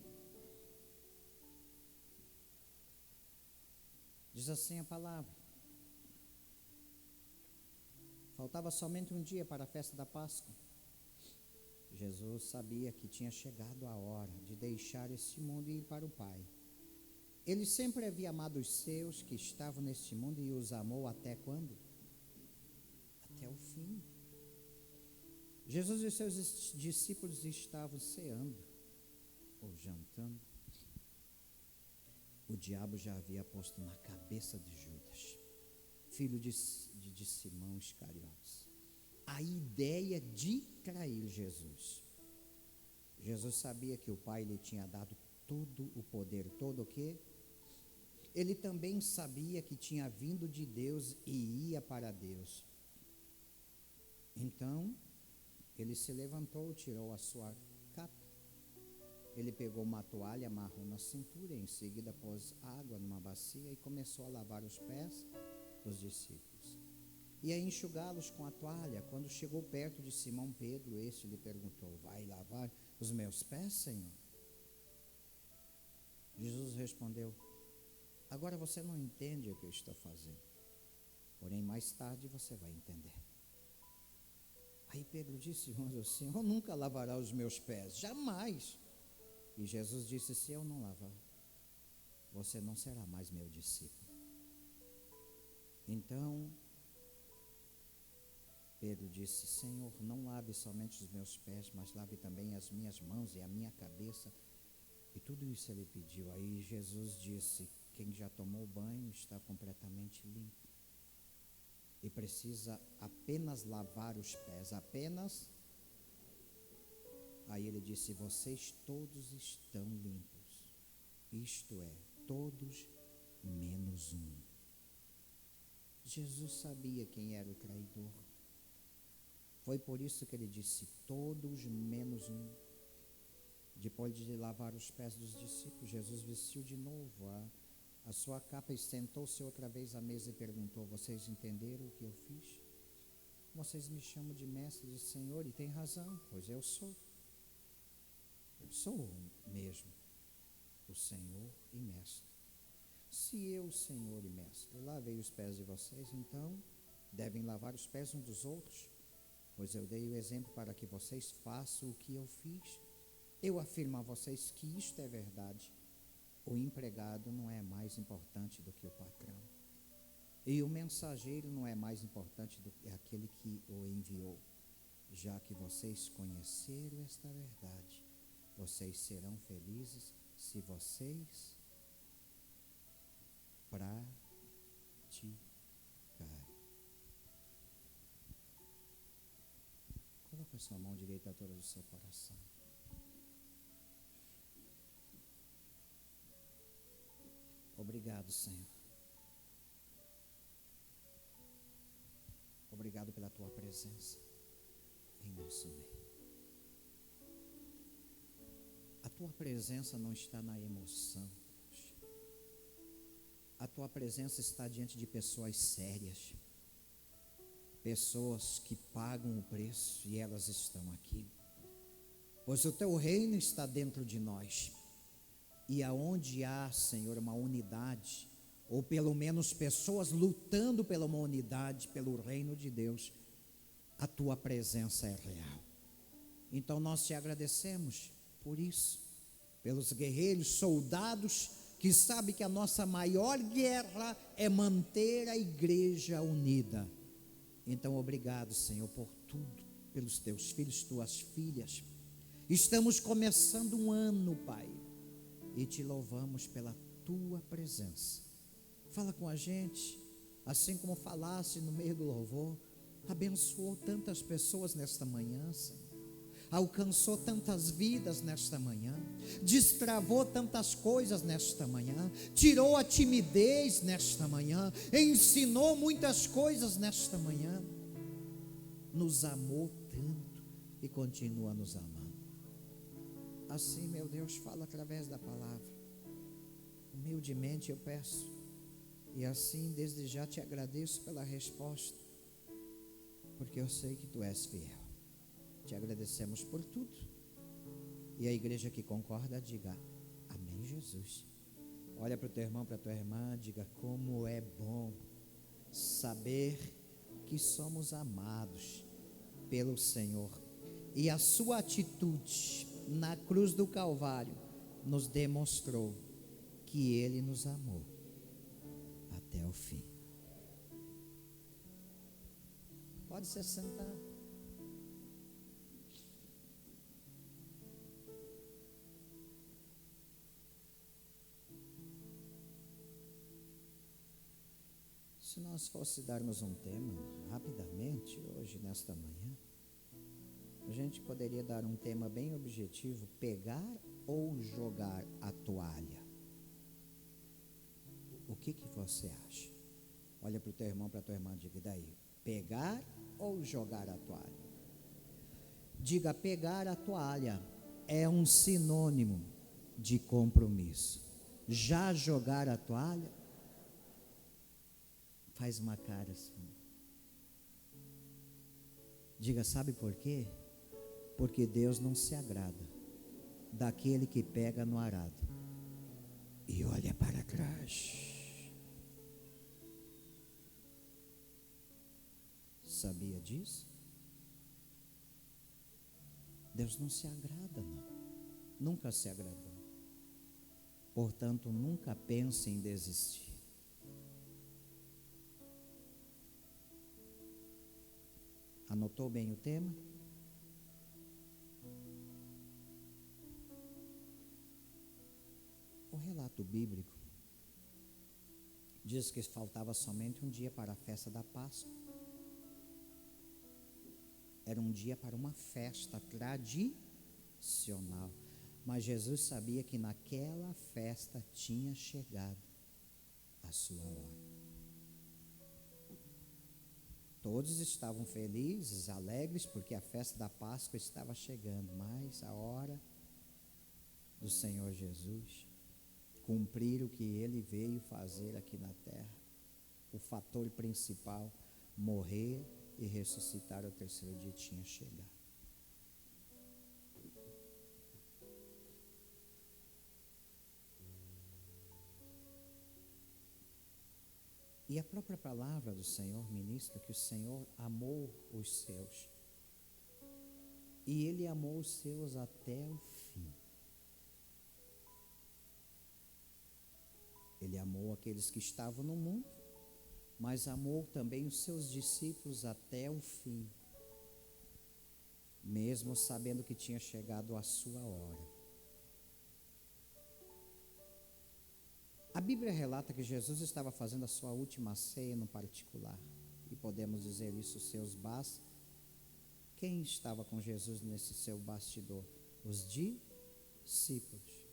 Diz assim a palavra. Faltava somente um dia para a festa da Páscoa. Jesus sabia que tinha chegado a hora de deixar este mundo e ir para o Pai. Ele sempre havia amado os seus que estavam neste mundo e os amou até quando? Até o fim. Jesus e os seus discípulos estavam ceando ou jantando. O diabo já havia posto na cabeça de Judas, filho de Simão Iscariotes, a ideia de trair Jesus. Jesus sabia que o Pai lhe tinha dado todo o poder, todo o quê? Ele também sabia que tinha vindo de Deus e ia para Deus. Então, ele se levantou, tirou a sua capa, ele pegou uma toalha, amarrou na cintura, em seguida pôs água numa bacia e começou a lavar os pés dos discípulos. E a enxugá-los com a toalha. Quando chegou perto de Simão Pedro, este lhe perguntou: vai lavar os meus pés, Senhor? Jesus respondeu: agora você não entende o que eu estou fazendo, porém mais tarde você vai entender. Aí Pedro disse: mas o Senhor nunca lavará os meus pés, jamais. E Jesus disse: se eu não lavar, você não será mais meu discípulo. Então Pedro disse: Senhor, não lave somente os meus pés, mas lave também as minhas mãos e a minha cabeça. E tudo isso ele pediu. Aí Jesus disse: quem já tomou banho está completamente limpo e precisa apenas lavar os pés, apenas. Aí ele disse: vocês todos estão limpos, isto é, todos menos um. Jesus sabia quem era o traidor. Foi por isso que ele disse: todos menos um. Depois de lavar os pés dos discípulos, Jesus vestiu de novo a sua capa e sentou-se outra vez à mesa e perguntou: vocês entenderam o que eu fiz? Vocês me chamam de mestre e de Senhor, e tem razão, pois eu sou. Eu sou mesmo o Senhor e mestre. Se eu, Senhor e mestre, lavei os pés de vocês, então devem lavar os pés uns dos outros, pois eu dei o exemplo para que vocês façam o que eu fiz. Eu afirmo a vocês que isto é verdade: o empregado não é mais importante do que o patrão, e o mensageiro não é mais importante do que aquele que o enviou. Já que vocês conheceram esta verdade, vocês serão felizes se vocês praticarem. Coloque a sua mão direita à altura do seu coração. Obrigado, Senhor. Obrigado pela tua presença em nosso meio. A tua presença não está na emoção. A tua presença está diante de pessoas sérias, pessoas que pagam o preço, e elas estão aqui, pois o teu reino está dentro de nós. E aonde há, Senhor, uma unidade, ou pelo menos pessoas lutando pela uma unidade, pelo reino de Deus, a tua presença é real. Então nós te agradecemos por isso, pelos guerreiros, soldados que sabem que a nossa maior guerra é manter a igreja unida. Então obrigado, Senhor, por tudo, pelos teus filhos, tuas filhas. Estamos começando um ano, Pai, e te louvamos pela tua presença. Fala com a gente, assim como falasse no meio do louvor. Abençoou tantas pessoas nesta manhã, Senhor. Alcançou tantas vidas nesta manhã, destravou tantas coisas nesta manhã, tirou a timidez nesta manhã, ensinou muitas coisas nesta manhã, nos amou tanto e continua nos amando. Assim, meu Deus, fala através da palavra. Humildemente eu peço, e assim desde já te agradeço pela resposta, porque eu sei que tu és fiel. Te agradecemos por tudo. E a igreja que concorda, diga amém, Jesus. Olha para o teu irmão, para a tua irmã, diga como é bom saber que somos amados pelo Senhor. E a sua atitude na cruz do Calvário nos demonstrou que Ele nos amou até o fim. Pode se sentar. Se nós fosse darmos um tema rapidamente hoje, nesta manhã, a gente poderia dar um tema bem objetivo: pegar ou jogar a toalha. O que você acha? Olha para o teu irmão, para a tua irmã, diga: e daí? Pegar ou jogar a toalha? Diga: pegar a toalha é um sinônimo de compromisso. Já jogar a toalha, faz uma cara assim. Diga: sabe por quê? Porque Deus não se agrada daquele que pega no arado e olha para trás. Sabia disso? Deus não se agrada, não. Nunca se agradou. Portanto, nunca pense em desistir. Anotou bem o tema? O relato bíblico diz que faltava somente um dia para a festa da Páscoa. Era um dia para uma festa tradicional. Mas Jesus sabia que naquela festa tinha chegado a sua hora. Todos estavam felizes, alegres, porque a festa da Páscoa estava chegando. Mas a hora do Senhor Jesus cumprir o que Ele veio fazer aqui na terra, o fator principal, morrer e ressuscitar ao terceiro dia, tinha chegado. E a própria palavra do Senhor ministra que o Senhor amou os seus, e Ele amou os seus até o fim. Ele amou aqueles que estavam no mundo, mas amou também os seus discípulos até o fim, mesmo sabendo que tinha chegado a sua hora. A Bíblia relata que Jesus estava fazendo a sua última ceia no particular, e podemos dizer isso, seus bás. Quem estava com Jesus nesse seu bastidor? Os discípulos.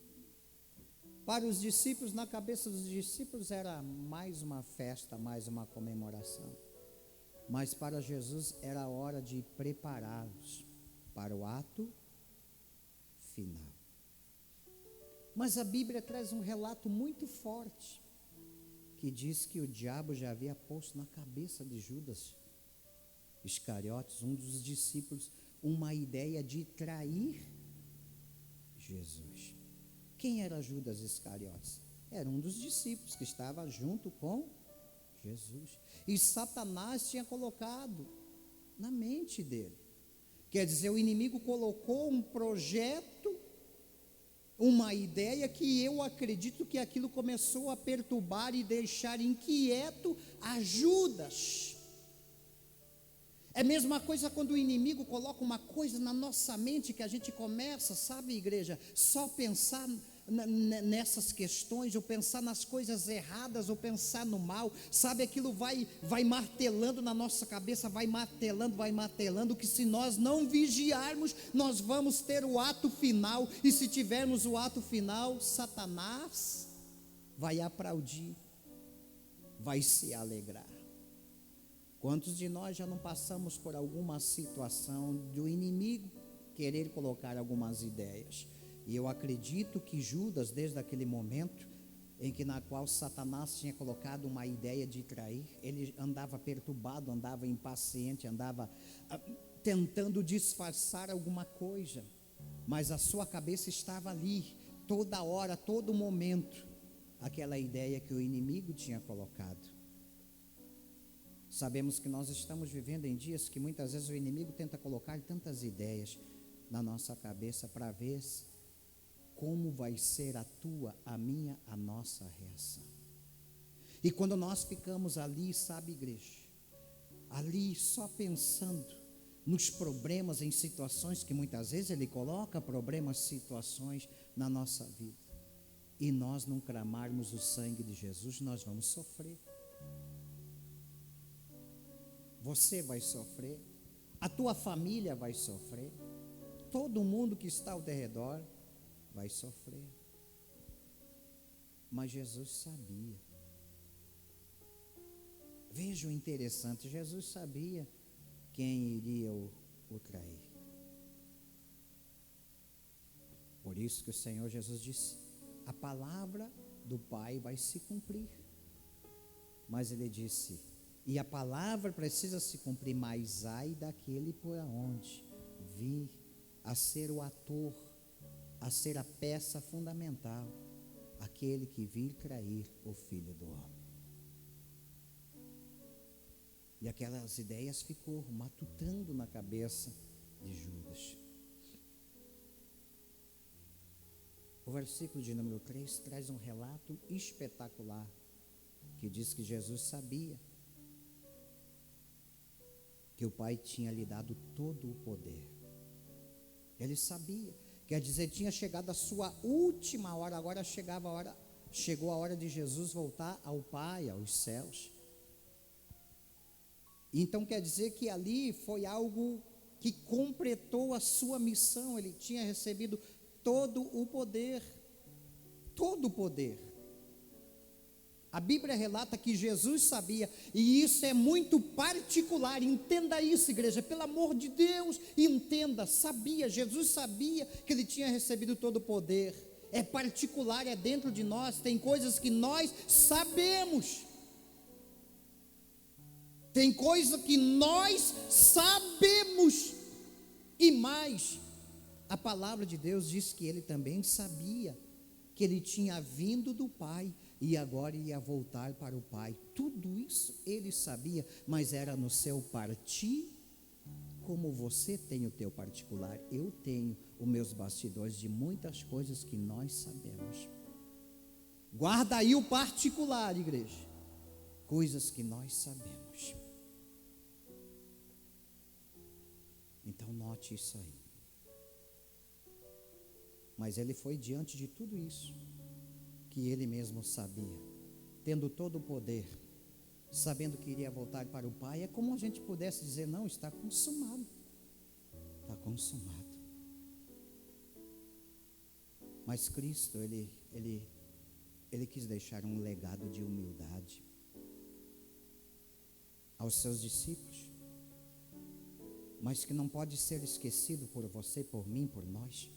Para os discípulos, na cabeça dos discípulos era mais uma festa, mais uma comemoração. Mas para Jesus era a hora de prepará-los para o ato final. Mas a Bíblia traz um relato muito forte, que diz que o diabo já havia posto na cabeça de Judas Iscariotes, um dos discípulos, uma ideia de trair Jesus. Quem era Judas Iscariotes? Era um dos discípulos que estava junto com Jesus. E Satanás tinha colocado na mente dele. Quer dizer, o inimigo colocou um projeto, uma ideia que eu acredito que aquilo começou a perturbar e deixar inquieto a Judas. É a mesma coisa quando o inimigo coloca uma coisa na nossa mente que a gente começa, sabe, igreja, só pensar nessas questões, ou pensar nas coisas erradas, ou pensar no mal, sabe, aquilo vai martelando na nossa cabeça, vai martelando, que se nós não vigiarmos, nós vamos ter o ato final, e se tivermos o ato final, Satanás vai aplaudir, vai se alegrar. Quantos de nós já não passamos por alguma situação do inimigo querer colocar algumas ideias? E eu acredito que Judas, desde aquele momento na qual Satanás tinha colocado uma ideia de trair, ele andava perturbado, andava impaciente, andava tentando disfarçar alguma coisa, mas a sua cabeça estava ali, toda hora, todo momento, aquela ideia que o inimigo tinha colocado. Sabemos que nós estamos vivendo em dias que muitas vezes o inimigo tenta colocar tantas ideias na nossa cabeça para ver como vai ser a tua, a minha, a nossa reação. E quando nós ficamos ali, sabe, igreja, ali só pensando nos problemas, em situações que muitas vezes ele coloca problemas, situações na nossa vida, e nós não clamarmos o sangue de Jesus, nós vamos sofrer. Você vai sofrer, a tua família vai sofrer, todo mundo que está ao teu redor vai sofrer. Mas Jesus sabia. Veja o interessante, Jesus sabia quem iria o trair. Por isso que o Senhor Jesus disse: a palavra do Pai vai se cumprir. Mas ele disse: e a palavra precisa se cumprir, mas ai daquele por onde vir a ser o ator, a ser a peça fundamental, aquele que vir trair o Filho do Homem. E aquelas ideias ficou matutando na cabeça de Judas. O versículo de número 3 traz um relato espetacular, que diz que Jesus sabia que o Pai tinha lhe dado todo o poder. Ele sabia, quer dizer, tinha chegado a sua última hora, agora chegou a hora de Jesus voltar ao Pai, aos céus. Então quer dizer que ali foi algo que completou a sua missão, ele tinha recebido todo o poder, todo o poder. A Bíblia relata que Jesus sabia, e isso é muito particular, entenda isso, igreja, pelo amor de Deus, entenda, sabia, Jesus sabia que ele tinha recebido todo o poder, é particular, é dentro de nós, tem coisas que nós sabemos, tem coisa que nós sabemos, e mais, a palavra de Deus diz que ele também sabia, que ele tinha vindo do Pai, e agora ia voltar para o Pai. Tudo isso ele sabia, mas era no seu partir, como você tem o teu particular, eu tenho os meus bastidores de muitas coisas que nós sabemos. Guarda aí o particular, igreja, coisas que nós sabemos. Então note isso aí. Mas ele foi diante de tudo isso, que ele mesmo sabia, tendo todo o poder, sabendo que iria voltar para o Pai, é como a gente pudesse dizer: não, está consumado, está consumado. Mas Cristo, ele quis deixar um legado de humildade aos seus discípulos, mas que não pode ser esquecido por você, por mim, por nós,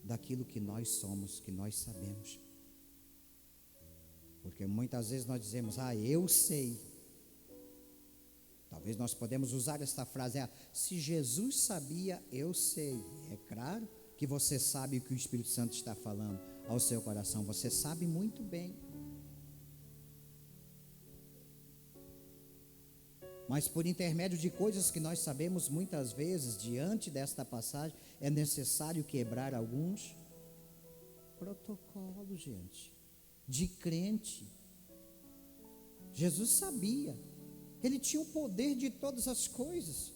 daquilo que nós somos, que nós sabemos. Porque muitas vezes nós dizemos: eu sei. Talvez nós podemos usar esta frase: se Jesus sabia, eu sei. É claro que você sabe o que o Espírito Santo está falando ao seu coração, você sabe muito bem. Mas por intermédio de coisas que nós sabemos, muitas vezes, diante desta passagem, é necessário quebrar alguns protocolos, gente, de crente. Jesus sabia, ele tinha o poder de todas as coisas,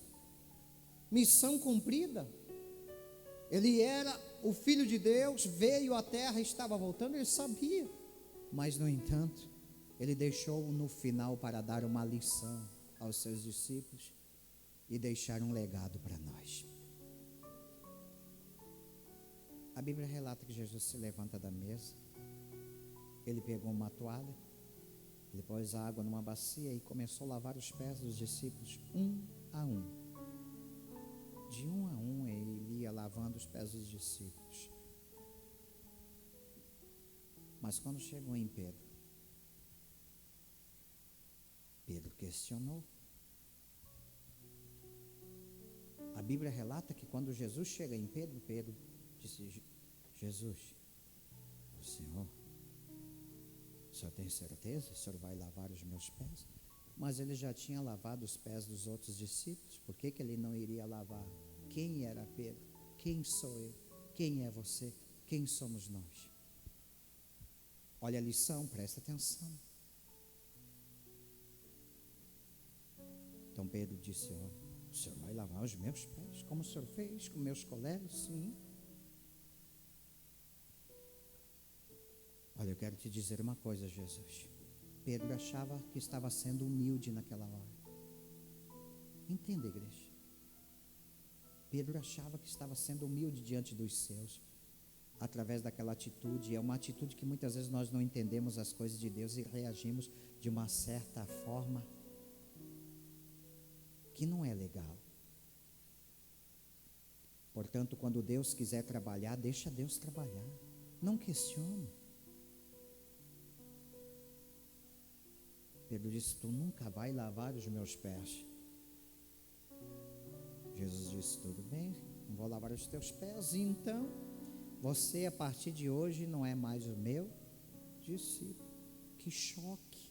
missão cumprida, ele era o Filho de Deus, veio à terra, estava voltando, ele sabia, mas no entanto, ele deixou no final para dar uma lição aos seus discípulos e deixar um legado para nós. A Bíblia relata que Jesus se levanta da mesa, ele pegou uma toalha, ele pôs a água numa bacia e começou a lavar os pés dos discípulos, um a um. De um a um ele ia lavando os pés dos discípulos. Mas quando chegou em Pedro, Pedro questionou. A Bíblia relata que quando Jesus chega em Pedro, Pedro disse: Jesus, o Senhor tem certeza? O Senhor vai lavar os meus pés? Mas ele já tinha lavado os pés dos outros discípulos. Por que ele não iria lavar? Quem era Pedro? Quem sou eu? Quem é você? Quem somos nós? Olha a lição, presta atenção. Então Pedro disse: o Senhor vai lavar os meus pés, como o Senhor fez com meus colegas? Sim. Olha, eu quero te dizer uma coisa, Jesus. Pedro achava que estava sendo humilde naquela hora. Entenda, igreja. Pedro achava que estava sendo humilde diante dos seus, através daquela atitude. É uma atitude que muitas vezes nós não entendemos as coisas de Deus e reagimos de uma certa forma que não é legal. Portanto, quando Deus quiser trabalhar, deixa Deus trabalhar. Não questione. Pedro disse: tu nunca vai lavar os meus pés. Jesus disse: tudo bem, não vou lavar os teus pés. Então, você a partir de hoje não é mais o meu discípulo. Que choque!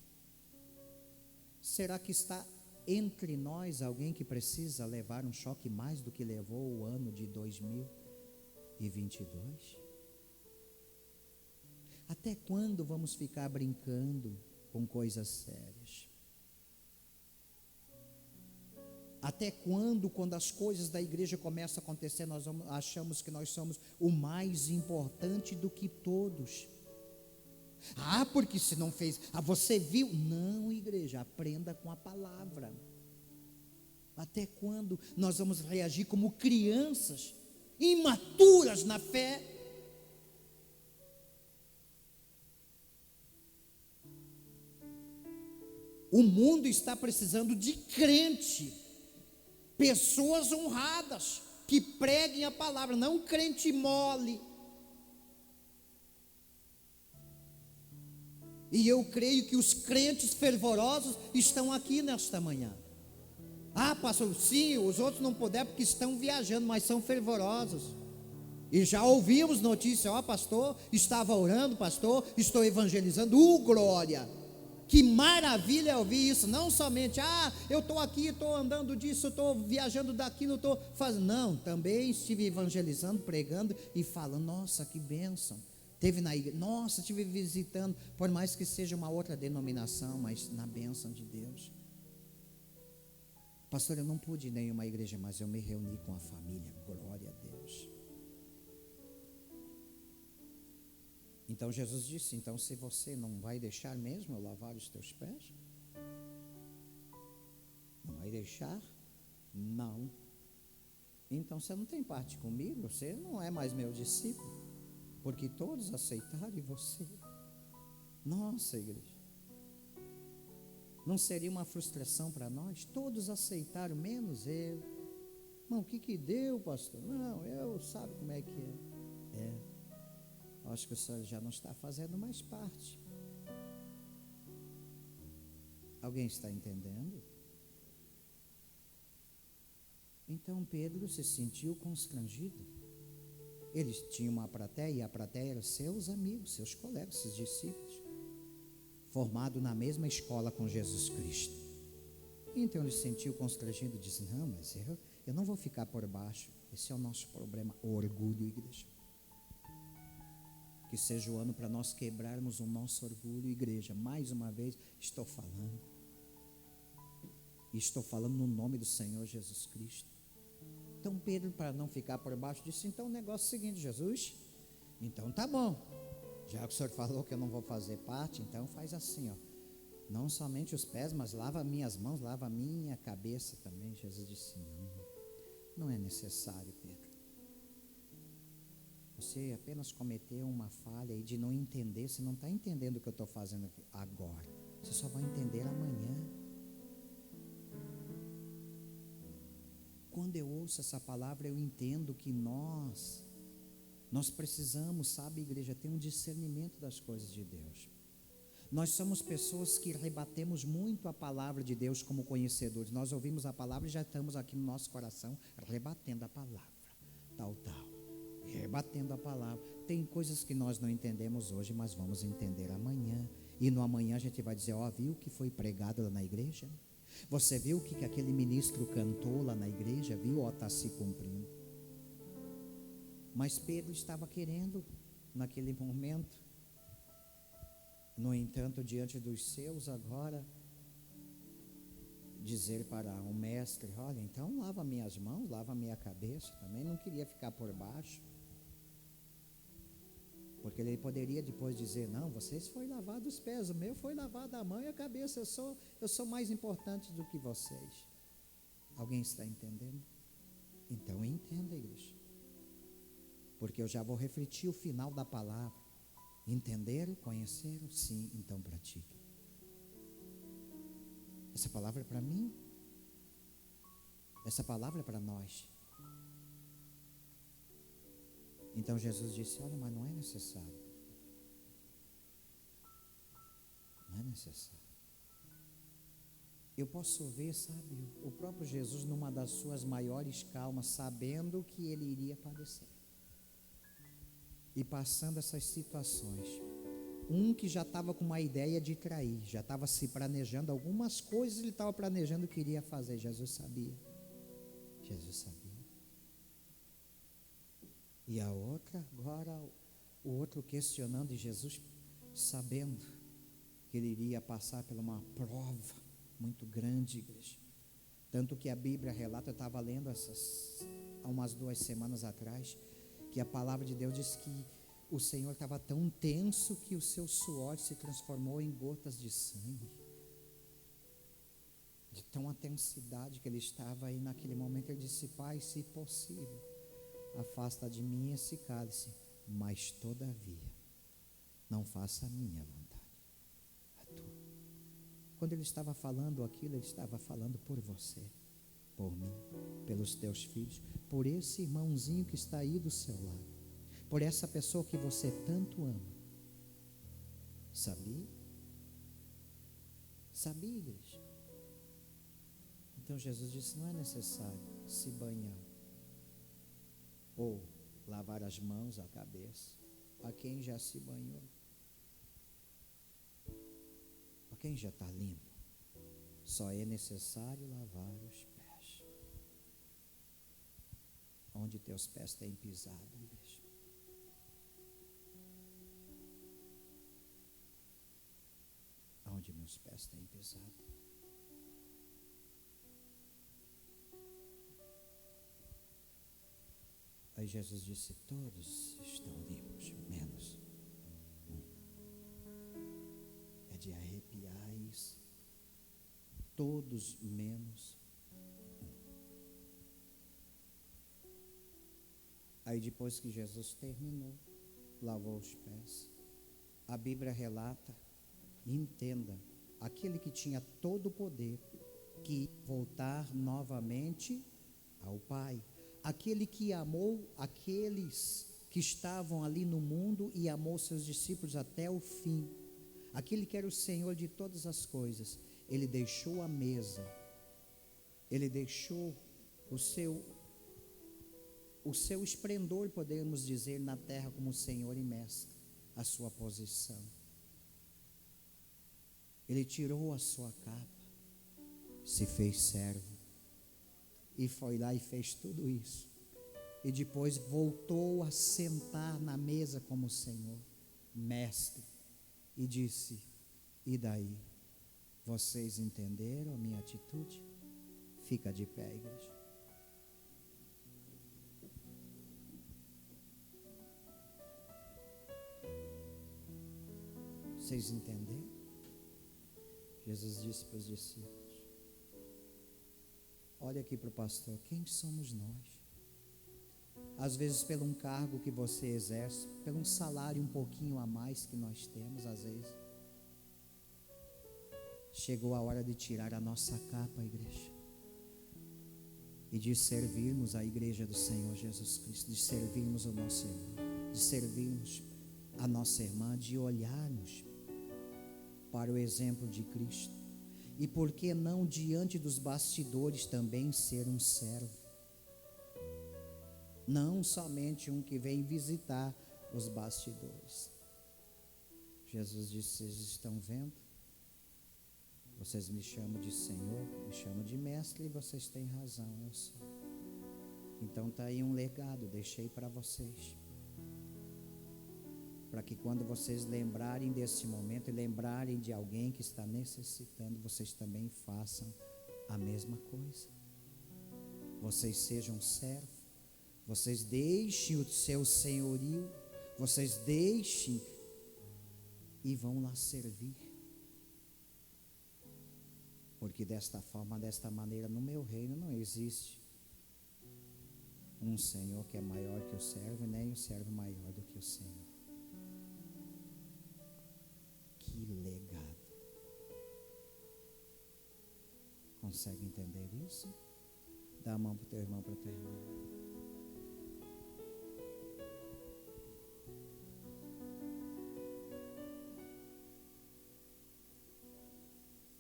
Será que está entre nós alguém que precisa levar um choque mais do que levou o ano de 2022? Até quando vamos ficar brincando com coisas sérias? Até quando as coisas da igreja começam a acontecer, nós achamos que nós somos o mais importante do que todos? Porque se não fez, você viu? Não, igreja, aprenda com a palavra. Até quando nós vamos reagir como crianças, imaturas na fé? O mundo está precisando de crente, pessoas honradas, que preguem a palavra, não crente mole. E eu creio que os crentes fervorosos estão aqui nesta manhã. Pastor, sim, os outros não puderam porque estão viajando, mas são fervorosos. E já ouvimos notícia: pastor, estava orando, pastor, estou evangelizando. Glória! Que maravilha é ouvir isso. Não somente, eu estou aqui, estou andando disso, estou viajando daquilo, estou fazendo. Não, também estive evangelizando, pregando e falando. Nossa, que bênção. Teve na igreja, nossa, estive visitando, por mais que seja uma outra denominação, mas na bênção de Deus. Pastor, eu não pude ir em nenhuma igreja, mas eu me reuni com a família. Glória a Deus. Então Jesus disse: então se você não vai deixar mesmo eu lavar os teus pés? Não vai deixar? Não. Então você não tem parte comigo, você não é mais meu discípulo, porque todos aceitaram e você. Nossa, igreja, não seria uma frustração para nós? Todos aceitaram, menos eu. Irmão, o que deu, pastor? Não, eu sabe como é que é. Acho que o senhor já não está fazendo mais parte. Alguém está entendendo? Então Pedro se sentiu constrangido. Eles tinham uma plateia, e a plateia eram seus amigos, seus colegas, seus discípulos, formado na mesma escola com Jesus Cristo. Então ele se sentiu constrangido e disse: não, mas eu não vou ficar por baixo. Esse é o nosso problema, o orgulho, igreja. Que seja o ano para nós quebrarmos o nosso orgulho, igreja. Mais uma vez estou falando. E estou falando no nome do Senhor Jesus Cristo. Então Pedro, para não ficar por baixo, disse: então o negócio é o seguinte, Jesus, então tá bom. Já que o senhor falou que eu não vou fazer parte, então faz assim, não somente os pés, mas lava minhas mãos, lava a minha cabeça também. Jesus disse: não é necessário, Pedro. Você apenas cometeu uma falha aí de não entender. Você não está entendendo o que eu estou fazendo agora. Você só vai entender amanhã. Quando eu ouço essa palavra, eu entendo que nós Nós precisamos, sabe, igreja, ter um discernimento das coisas de Deus. Nós somos pessoas que rebatemos muito a palavra de Deus como conhecedores. Nós ouvimos a palavra e já estamos aqui no nosso coração rebatendo a palavra, tal, rebatendo a palavra. Tem coisas que nós não entendemos hoje, mas vamos entender amanhã. E no amanhã a gente vai dizer, ó, viu o que foi pregado lá na igreja? Você viu o que aquele ministro cantou lá na igreja? Viu? Ó, está se cumprindo. Mas Pedro estava querendo, naquele momento, no entanto, diante dos seus agora, dizer para o mestre, olha, então lava minhas mãos, lava minha cabeça, também não queria ficar por baixo, porque ele poderia depois dizer, não, vocês foi lavado os pés, o meu foi lavado a mão e a cabeça, eu sou mais importante do que vocês. Alguém está entendendo? Então entenda, igreja, porque eu já vou refletir o final da palavra. Entenderam? Conheceram? Sim, então pratiquem. Essa palavra é para mim. Essa palavra é para nós. Então Jesus disse, olha, mas não é necessário. Não é necessário. Eu posso ver, sabe, o próprio Jesus numa das suas maiores calmas, sabendo que ele iria padecer. E passando essas situações, um que já estava com uma ideia de trair, já estava se planejando, algumas coisas ele estava planejando que iria fazer, Jesus sabia. E a outra, agora o outro questionando, e Jesus sabendo que ele iria passar por uma prova muito grande, igreja. Tanto que a Bíblia relata, eu estava lendo há umas 2 semanas atrás, que a palavra de Deus diz que o Senhor estava tão tenso que o seu suor se transformou em gotas de sangue. De tão intensidade que ele estava aí naquele momento, ele disse, Pai, se possível, afasta de mim esse cálice, mas todavia, não faça a minha vontade, a tua. Quando ele estava falando aquilo, ele estava falando por você, por mim, pelos teus filhos, por esse irmãozinho que está aí do seu lado, por essa pessoa que você tanto ama. Sabia? Sabia, igreja? Então Jesus disse, não é necessário se banhar ou lavar as mãos, a cabeça, a quem já se banhou, a quem já está limpo. Só é necessário lavar os pés. Onde teus pés têm pisado, igreja? Onde meus pés têm pisado? Aí Jesus disse, todos estão limpos, menos um. É de arrepiar isso. Todos menos um. Aí depois que Jesus terminou, lavou os pés, a Bíblia relata, entenda, aquele que tinha todo o poder, que ia voltar novamente ao Pai. Aquele que amou aqueles que estavam ali no mundo e amou seus discípulos até o fim. Aquele que era o Senhor de todas as coisas. Ele deixou a mesa. Ele deixou o seu esplendor, podemos dizer, na terra como Senhor e Mestre. A sua posição. Ele tirou a sua capa. Se fez servo. E foi lá e fez tudo isso. E depois voltou a sentar na mesa como Senhor, Mestre. E disse, e daí? Vocês entenderam a minha atitude? Fica de pé, igreja. Vocês entenderam? Jesus disse para os discípulos, olha aqui para o pastor, quem somos nós? Às vezes pelo um cargo que você exerce, pelo um salário um pouquinho a mais que nós temos, às vezes. Chegou a hora de tirar a nossa capa, igreja. E de servirmos a igreja do Senhor Jesus Cristo, de servirmos o nosso irmão, de servirmos a nossa irmã, de olharmos para o exemplo de Cristo. E por que não diante dos bastidores também ser um servo? Não somente um que vem visitar os bastidores. Jesus disse: vocês estão vendo? Vocês me chamam de Senhor, me chamam de Mestre, e vocês têm razão, eu sou. Então está aí um legado, deixei para vocês. Para que quando vocês lembrarem desse momento e lembrarem de alguém que está necessitando, vocês também façam a mesma coisa. Vocês sejam servos, vocês deixem o seu senhorio, vocês deixem e vão lá servir. Porque desta forma, desta maneira, no meu reino não existe um Senhor que é maior que o servo, nem o servo maior do que o Senhor. Que legado! Consegue entender isso? Dá a mão para o teu irmão, para a tua irmã.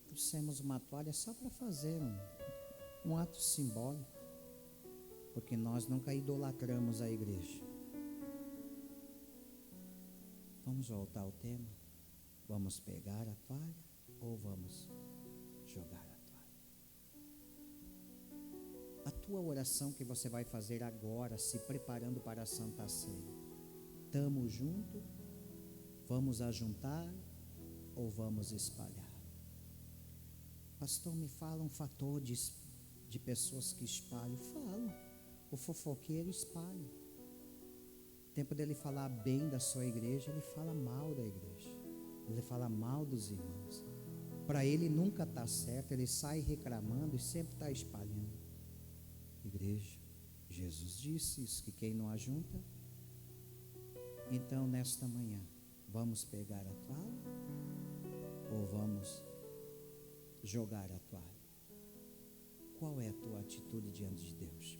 Trouxemos uma toalha só para fazer um ato simbólico, porque nós nunca idolatramos a igreja. Vamos voltar ao tema? Vamos pegar a toalha ou vamos jogar a toalha? A tua oração que você vai fazer agora, se preparando para a Santa Ceia, estamos juntos? Vamos ajuntar ou vamos espalhar? Pastor, me fala um fator de pessoas que espalham. Falo. O fofoqueiro espalha. Tempo dele falar bem da sua igreja, ele fala mal da igreja. Ele fala mal dos irmãos. Para ele nunca está certo, ele sai reclamando e sempre está espalhando. Igreja, Jesus disse isso, que quem não ajunta. Então, nesta manhã, vamos pegar a toalha ou vamos jogar a toalha? Qual é a tua atitude diante de Deus?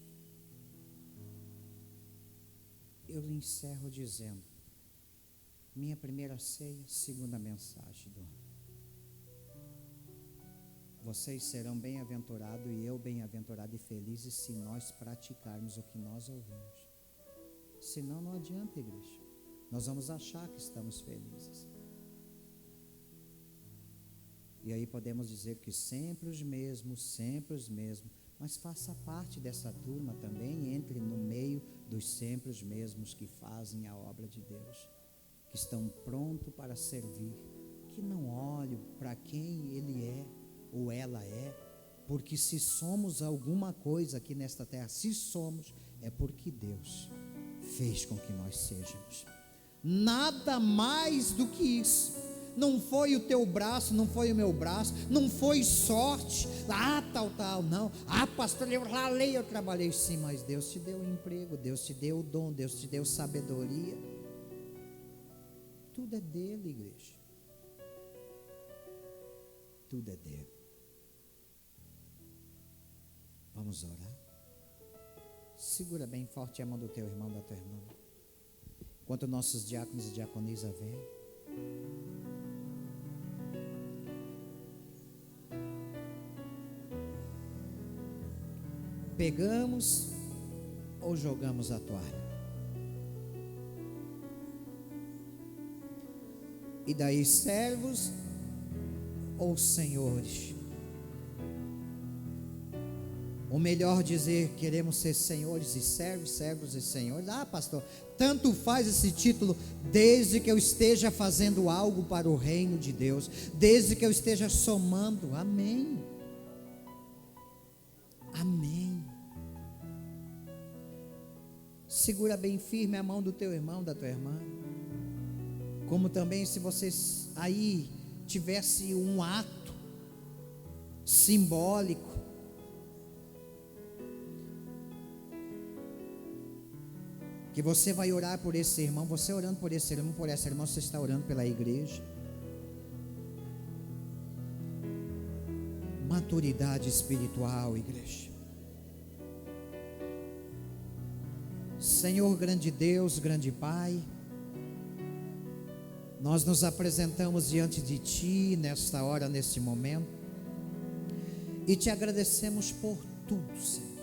Eu encerro dizendo: minha primeira ceia, segunda mensagem do ano. Vocês serão bem-aventurados e eu bem-aventurado e felizes se nós praticarmos o que nós ouvimos. Senão não adianta, igreja. Nós vamos achar que estamos felizes. E aí podemos dizer que sempre os mesmos, mas faça parte dessa turma também, entre no meio dos sempre os mesmos que fazem a obra de Deus, que estão prontos para servir, que não olhem para quem ele é ou ela é, porque se somos alguma coisa aqui nesta terra, se somos, é porque Deus fez com que nós sejamos. Nada mais do que isso. Não foi o teu braço, não foi o meu braço, não foi sorte, tal, não. Pastor, eu ralei, eu trabalhei, sim, mas Deus te deu o emprego, Deus te deu o dom, Deus te deu sabedoria. Tudo é dele, igreja. Tudo é dele. Vamos orar? Segura bem forte a mão do teu irmão, da tua irmã. Enquanto nossos diáconos e diaconisa vêm. Pegamos ou jogamos a toalha? E daí, servos ou senhores? Ou melhor dizer, queremos ser senhores e servos, servos e senhores. Pastor, tanto faz esse título, desde que eu esteja fazendo algo para o reino de Deus, desde que eu esteja somando. Amém. Amém. Segura bem firme a mão do teu irmão, da tua irmã. Como também se vocês aí tivesse um ato simbólico, que você vai orar por esse irmão. Você orando por esse irmão, por essa irmã, você está orando pela igreja. Maturidade espiritual, igreja. Senhor, grande Deus, grande Pai, nós nos apresentamos diante de Ti nesta hora, neste momento, e Te agradecemos por tudo, Senhor.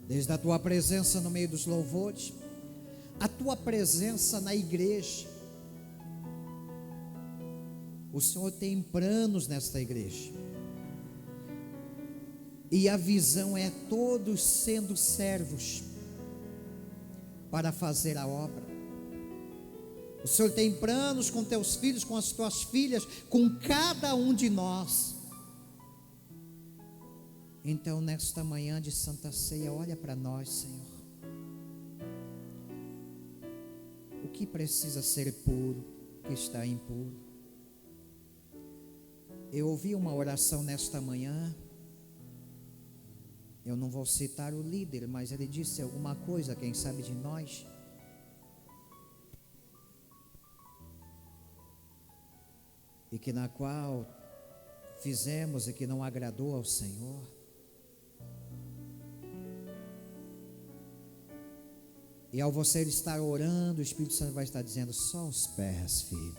Desde a Tua presença no meio dos louvores, a Tua presença na igreja. O Senhor tem planos nesta igreja, e a visão é todos sendo servos para fazer a obra. O Senhor tem planos com teus filhos, com as tuas filhas, com cada um de nós. Então, nesta manhã de Santa Ceia, olha para nós, Senhor. O que precisa ser puro, o que está impuro. Eu ouvi uma oração nesta manhã. Eu não vou citar o líder, mas ele disse alguma coisa, quem sabe de nós. E que na qual fizemos e que não agradou ao Senhor. E ao você estar orando, o Espírito Santo vai estar dizendo: só os pés, filho.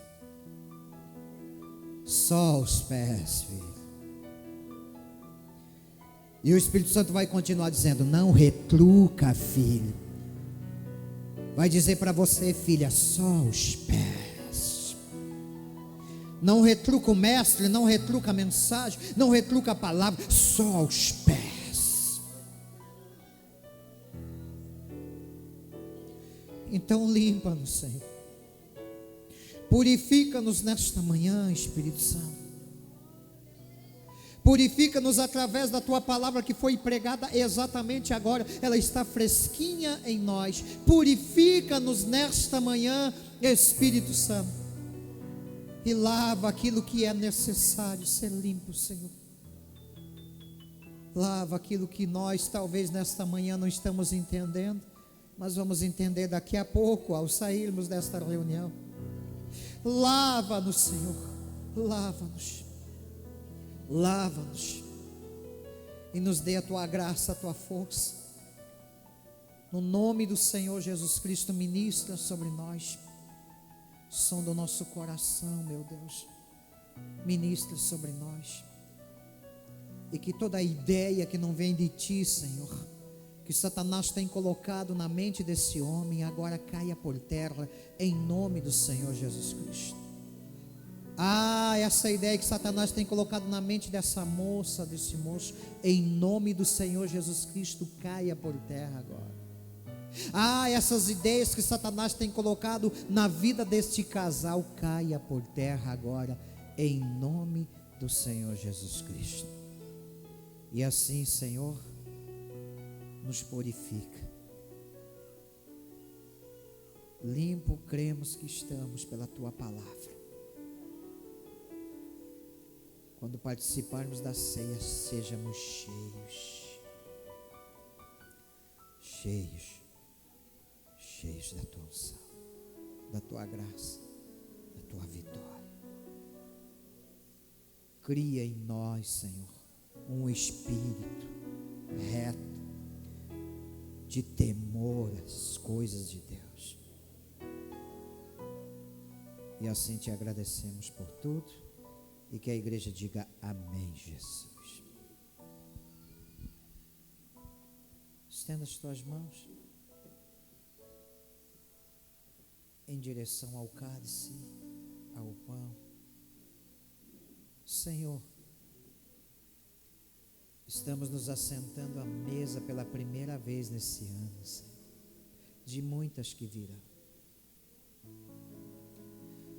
Só os pés, filho. E o Espírito Santo vai continuar dizendo: não retruca, filho. Vai dizer para você, filha: só os pés. Não retruca o mestre, não retruca a mensagem, não retruca a palavra, só os pés. Então limpa-nos, Senhor. Purifica-nos nesta manhã, Espírito Santo. Purifica-nos através da Tua palavra que foi pregada exatamente agora. Ela está fresquinha em nós. Purifica-nos nesta manhã, Espírito Santo. E lava aquilo que é necessário ser limpo, Senhor. Lava aquilo que nós talvez nesta manhã não estamos entendendo, mas vamos entender daqui a pouco ao sairmos desta reunião. Lava-nos, Senhor. Lava-nos. Lava-nos e nos dê a Tua graça, a Tua força. No nome do Senhor Jesus Cristo, ministra sobre nós. Som do nosso coração, meu Deus, ministra sobre nós. E que toda ideia que não vem de Ti, Senhor, que Satanás tem colocado na mente desse homem, agora caia por terra, em nome do Senhor Jesus Cristo. Essa ideia que Satanás tem colocado na mente dessa moça, desse moço, em nome do Senhor Jesus Cristo, caia por terra agora. Essas ideias que Satanás tem colocado na vida deste casal, caia por terra agora, em nome do Senhor Jesus Cristo. E assim, Senhor, nos purifica. Limpo cremos que estamos pela Tua palavra. Quando participarmos da ceia, sejamos cheios da Tua unção, da Tua graça, da Tua vitória. Cria em nós, Senhor, um espírito reto, de temor às coisas de Deus. E assim Te agradecemos por tudo. E que a igreja diga amém, Jesus. Estenda as tuas mãos em direção ao cálice, ao pão. Senhor, estamos nos assentando à mesa pela primeira vez nesse ano, Senhor, de muitas que virão.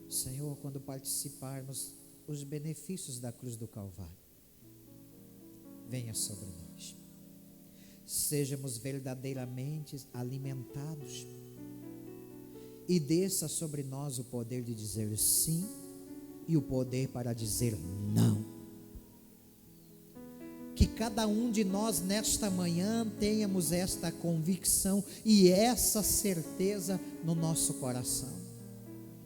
Senhor, quando participarmos os benefícios da cruz do Calvário, venha sobre nós. Sejamos verdadeiramente alimentados e desça sobre nós o poder de dizer sim e o poder para dizer não. Que cada um de nós nesta manhã tenhamos esta convicção e essa certeza no nosso coração.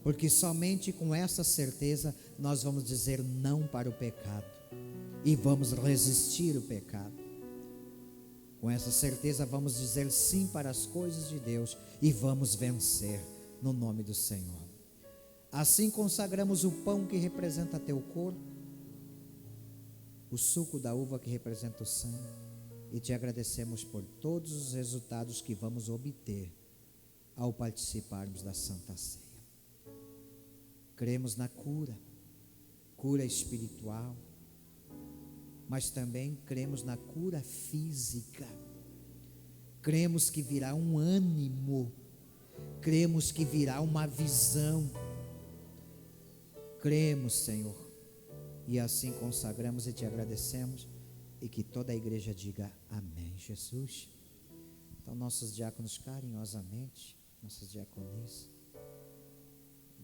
Porque somente com essa certeza nós vamos dizer não para o pecado e vamos resistir o pecado. Com essa certeza vamos dizer sim para as coisas de Deus e vamos vencer no nome do Senhor. Assim consagramos o pão que representa teu corpo, o suco da uva que representa o sangue, e te agradecemos por todos os resultados que vamos obter ao participarmos da Santa Ceia. Cremos na cura espiritual, mas também cremos na cura física. Cremos que virá um ânimo, cremos que virá uma visão. Cremos, Senhor, e assim consagramos e te agradecemos, e que toda a igreja diga amém, Jesus. Então nossos diáconos carinhosamente, nossas diaconisas,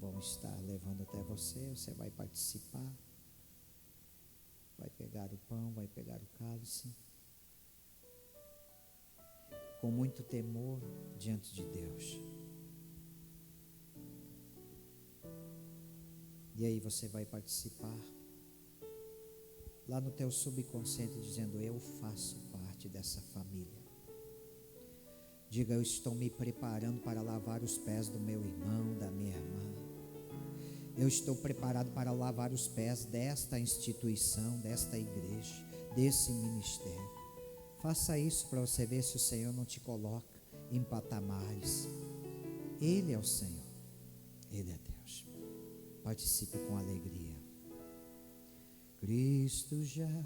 vão estar levando até você. Você vai participar, vai pegar o pão, vai pegar o cálice, com muito temor diante de Deus. E aí você vai participar lá no teu subconsciente, dizendo: eu faço parte dessa família. Diga: eu estou me preparando para lavar os pés do meu irmão, da minha irmã. Eu estou preparado para lavar os pés desta instituição, desta igreja, desse ministério. Faça isso para você ver se o Senhor não te coloca em patamares. Ele é o Senhor, Ele é Deus. Participe com alegria. Cristo já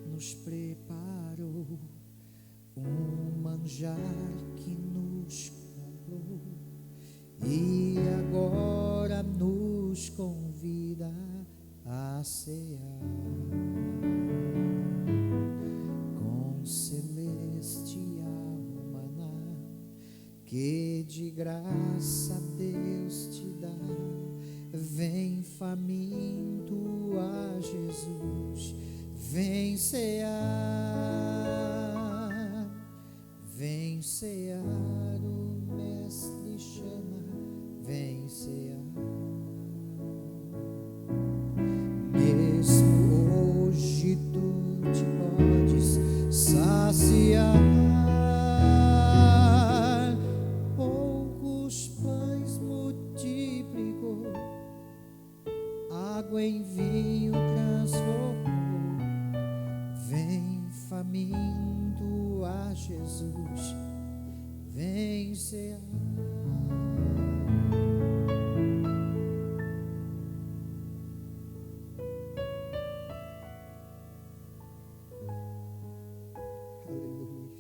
nos preparou um manjar que nos comprou e agora nos convida a cear com celestial maná que de graça Deus te dá. Vem faminto a Jesus, vem cear, vem cear, o Mestre chama, vem cear. Mesmo hoje tu te podes saciar, poucos pães multiplicou, água em vinho transformou. Vem faminto a Jesus, vem cear. Aleluia.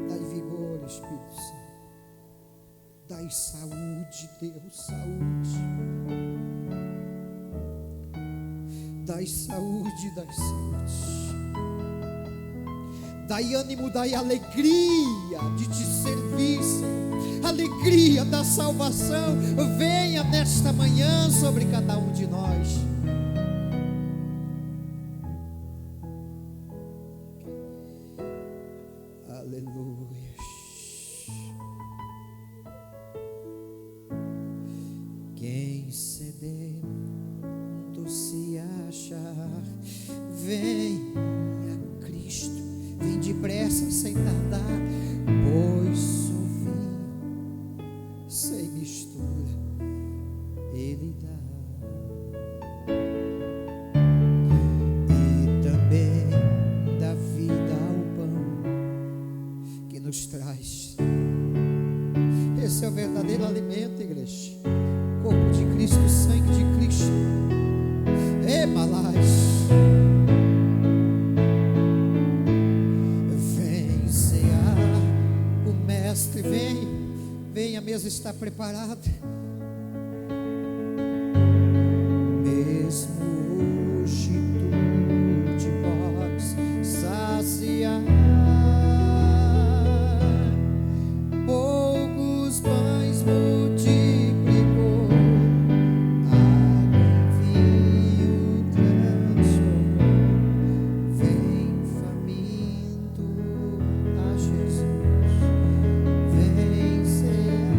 Dai vigor, Espírito Santo. Dai saúde, Deus, saúde. Dai saúde, dai saúde. Dai ânimo, dai alegria de te servir, Senhor. Alegria da salvação. Venha nesta manhã sobre cada um de nós. Aleluia. Quem sedento se achar, vem a Cristo, vem depressa sem tardar, pois o vinho sem mistura Ele dá. E também dá vida ao pão que nos traz. Esse é o verdadeiro alimento, igreja. Corpo de Cristo, sangue de Cristo. Emalás. Vem cear, o Mestre vem. Vem, a mesa está preparada. Mesmo hoje tu te podes saciar. Poucos pães multiplicou, água em vinho transformou. Vem faminto a Jesus, vem cear.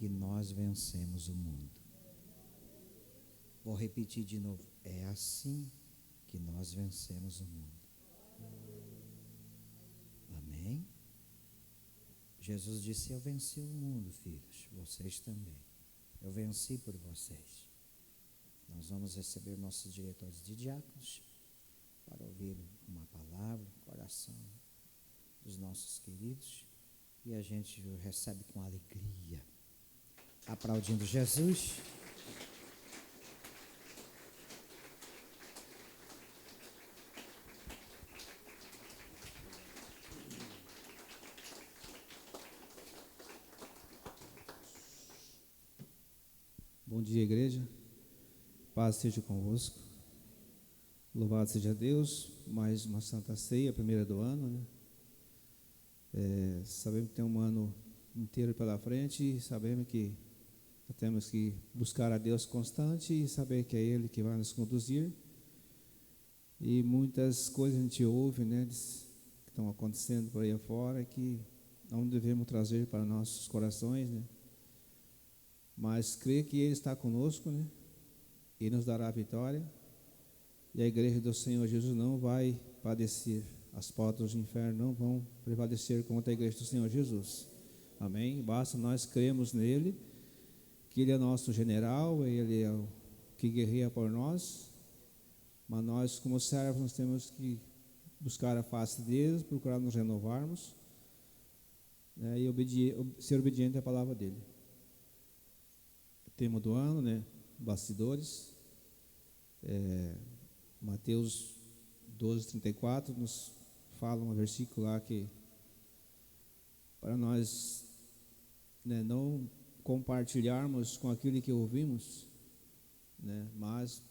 nós vencemos o mundo. Vou repetir de novo. É assim que nós vencemos o mundo. Amém? Jesus disse: eu venci o mundo, filhos, vocês também. Eu venci por vocês. Nós vamos receber nossos diretores de diáconos para ouvir uma palavra, coração dos nossos queridos, e a gente recebe com alegria, aplaudindo Jesus. Bom dia, igreja. Paz seja convosco. Louvado seja Deus. Mais uma Santa Ceia, a primeira do ano, né? Sabemos que tem um ano inteiro pela frente e sabemos que temos que buscar a Deus constante e saber que é Ele que vai nos conduzir. E muitas coisas a gente ouve, né, que estão acontecendo por aí afora, que não devemos trazer para nossos corações, né? Mas crer que Ele está conosco, né? E nos dará a vitória. E a igreja do Senhor Jesus não vai padecer. As portas do inferno não vão prevalecer contra a igreja do Senhor Jesus. Amém? Basta nós cremos nele, que Ele é nosso general, Ele é o que guerreia por nós. Mas nós, como servos, nós temos que buscar a face deles, procurar nos renovarmos, né, e ser obediente à palavra dele. Tema do ano, né? Bastidores. Mateus 12:34 nos fala um versículo lá que para nós, né, não compartilharmos com aquilo que ouvimos, né, mas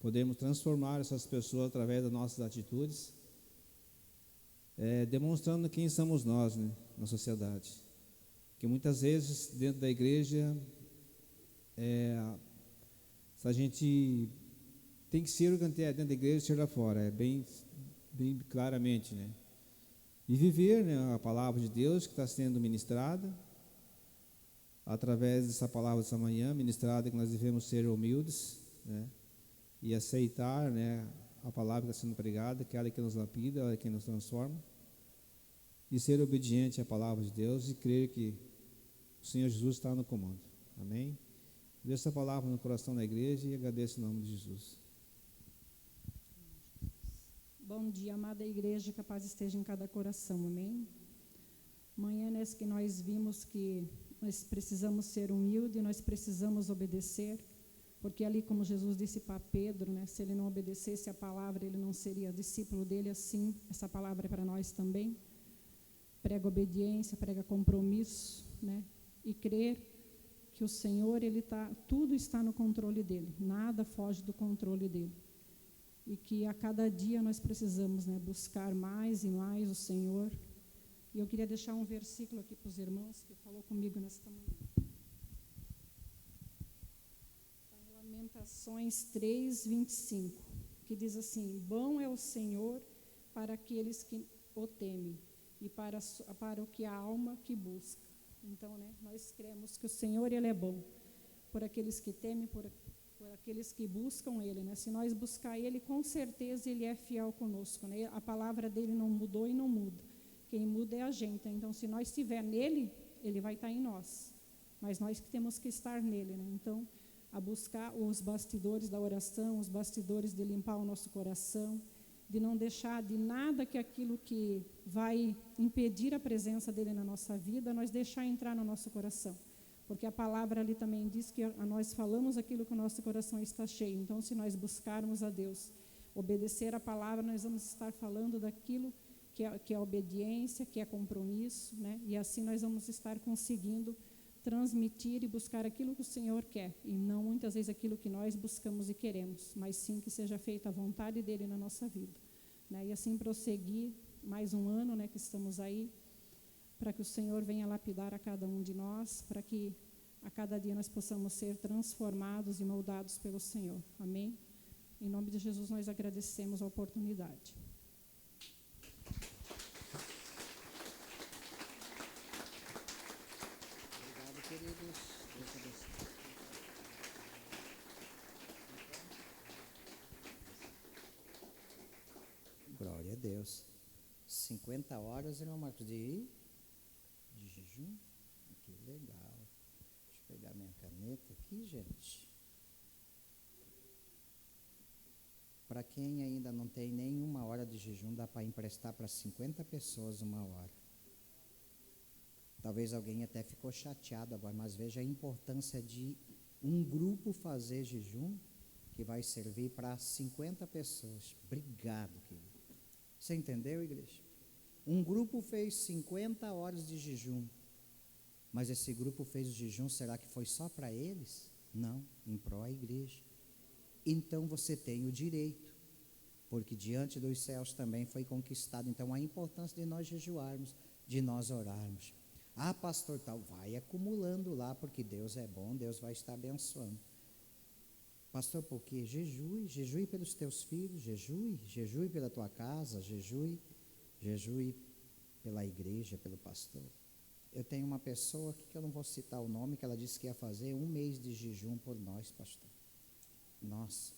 podemos transformar essas pessoas através das nossas atitudes, demonstrando quem somos nós, né, na sociedade. Que muitas vezes dentro da igreja se a gente tem que ser o que é dentro da igreja e ser lá fora, bem claramente, né? E viver, né, a palavra de Deus que está sendo ministrada, através dessa palavra dessa manhã, ministrada, que nós devemos ser humildes, né? E aceitar, né, a palavra que está sendo pregada, que ela é que nos lapida, ela é que nos transforma, e ser obediente à palavra de Deus e crer que o Senhor Jesus está no comando. Amém? Deixo essa palavra no coração da igreja e agradeço em nome de Jesus. Bom dia, amada igreja, que a paz esteja em cada coração, amém? Manhã nessa que nós vimos que nós precisamos ser humildes, nós precisamos obedecer, porque ali, como Jesus disse para Pedro, né, se ele não obedecesse a palavra, ele não seria discípulo dele. Assim, essa palavra é para nós também. Prega obediência, prega compromisso, né, e crer que o Senhor, tudo está no controle dele, nada foge do controle dele. E que a cada dia nós precisamos, né, buscar mais e mais o Senhor. E eu queria deixar um versículo aqui para os irmãos que falou comigo nesta manhã. Está em Lamentações 3:25, que diz assim: bom é o Senhor para aqueles que o temem e para o que a alma que busca. Então, né, nós cremos que o Senhor, Ele é bom por aqueles que temem, por aqueles que buscam Ele, né? Se nós buscar Ele, com certeza Ele é fiel conosco, né? A palavra dEle não mudou e não muda. Quem muda é a gente. Então, se nós estiver nele, Ele vai estar em nós. Mas nós que temos que estar nele, né? Então, a buscar os bastidores da oração, os bastidores de limpar o nosso coração, de não deixar de nada que aquilo que vai impedir a presença dele na nossa vida, nós deixar entrar no nosso coração. Porque a palavra ali também diz que nós falamos aquilo que o nosso coração está cheio. Então, se nós buscarmos a Deus, obedecer a palavra, nós vamos estar falando daquilo que é obediência, que é compromisso, né? E assim nós vamos estar conseguindo transmitir e buscar aquilo que o Senhor quer, e não muitas vezes aquilo que nós buscamos e queremos, mas sim que seja feita a vontade dEle na nossa vida, né? E assim prosseguir mais um ano, né, que estamos aí, para que o Senhor venha lapidar a cada um de nós, para que a cada dia nós possamos ser transformados e moldados pelo Senhor. Amém? Em nome de Jesus nós agradecemos a oportunidade. Obrigado, queridos. Deus. 50 horas, irmão Marcos, de jejum? Que legal. Deixa eu pegar minha caneta aqui, gente. Para quem ainda não tem nenhuma hora de jejum, dá para emprestar para 50 pessoas uma hora. Talvez alguém até ficou chateado agora, mas veja a importância de um grupo fazer jejum, que vai servir para 50 pessoas. Obrigado, querido. Você entendeu, igreja? Um grupo fez 50 horas de jejum, mas esse grupo fez o jejum, será que foi só para eles? Não, em pró da igreja. Então você tem o direito, porque diante dos céus também foi conquistado. Então a importância de nós jejuarmos, de nós orarmos. Ah, pastor, tal, vai acumulando lá, porque Deus é bom, Deus vai estar abençoando. Pastor, por quê? Jejue pelos teus filhos, jejue pela tua casa, jejue pela igreja, pelo pastor. Eu tenho uma pessoa aqui, que eu não vou citar o nome, que ela disse que ia fazer 1 mês de jejum por nós, pastor. Nossa,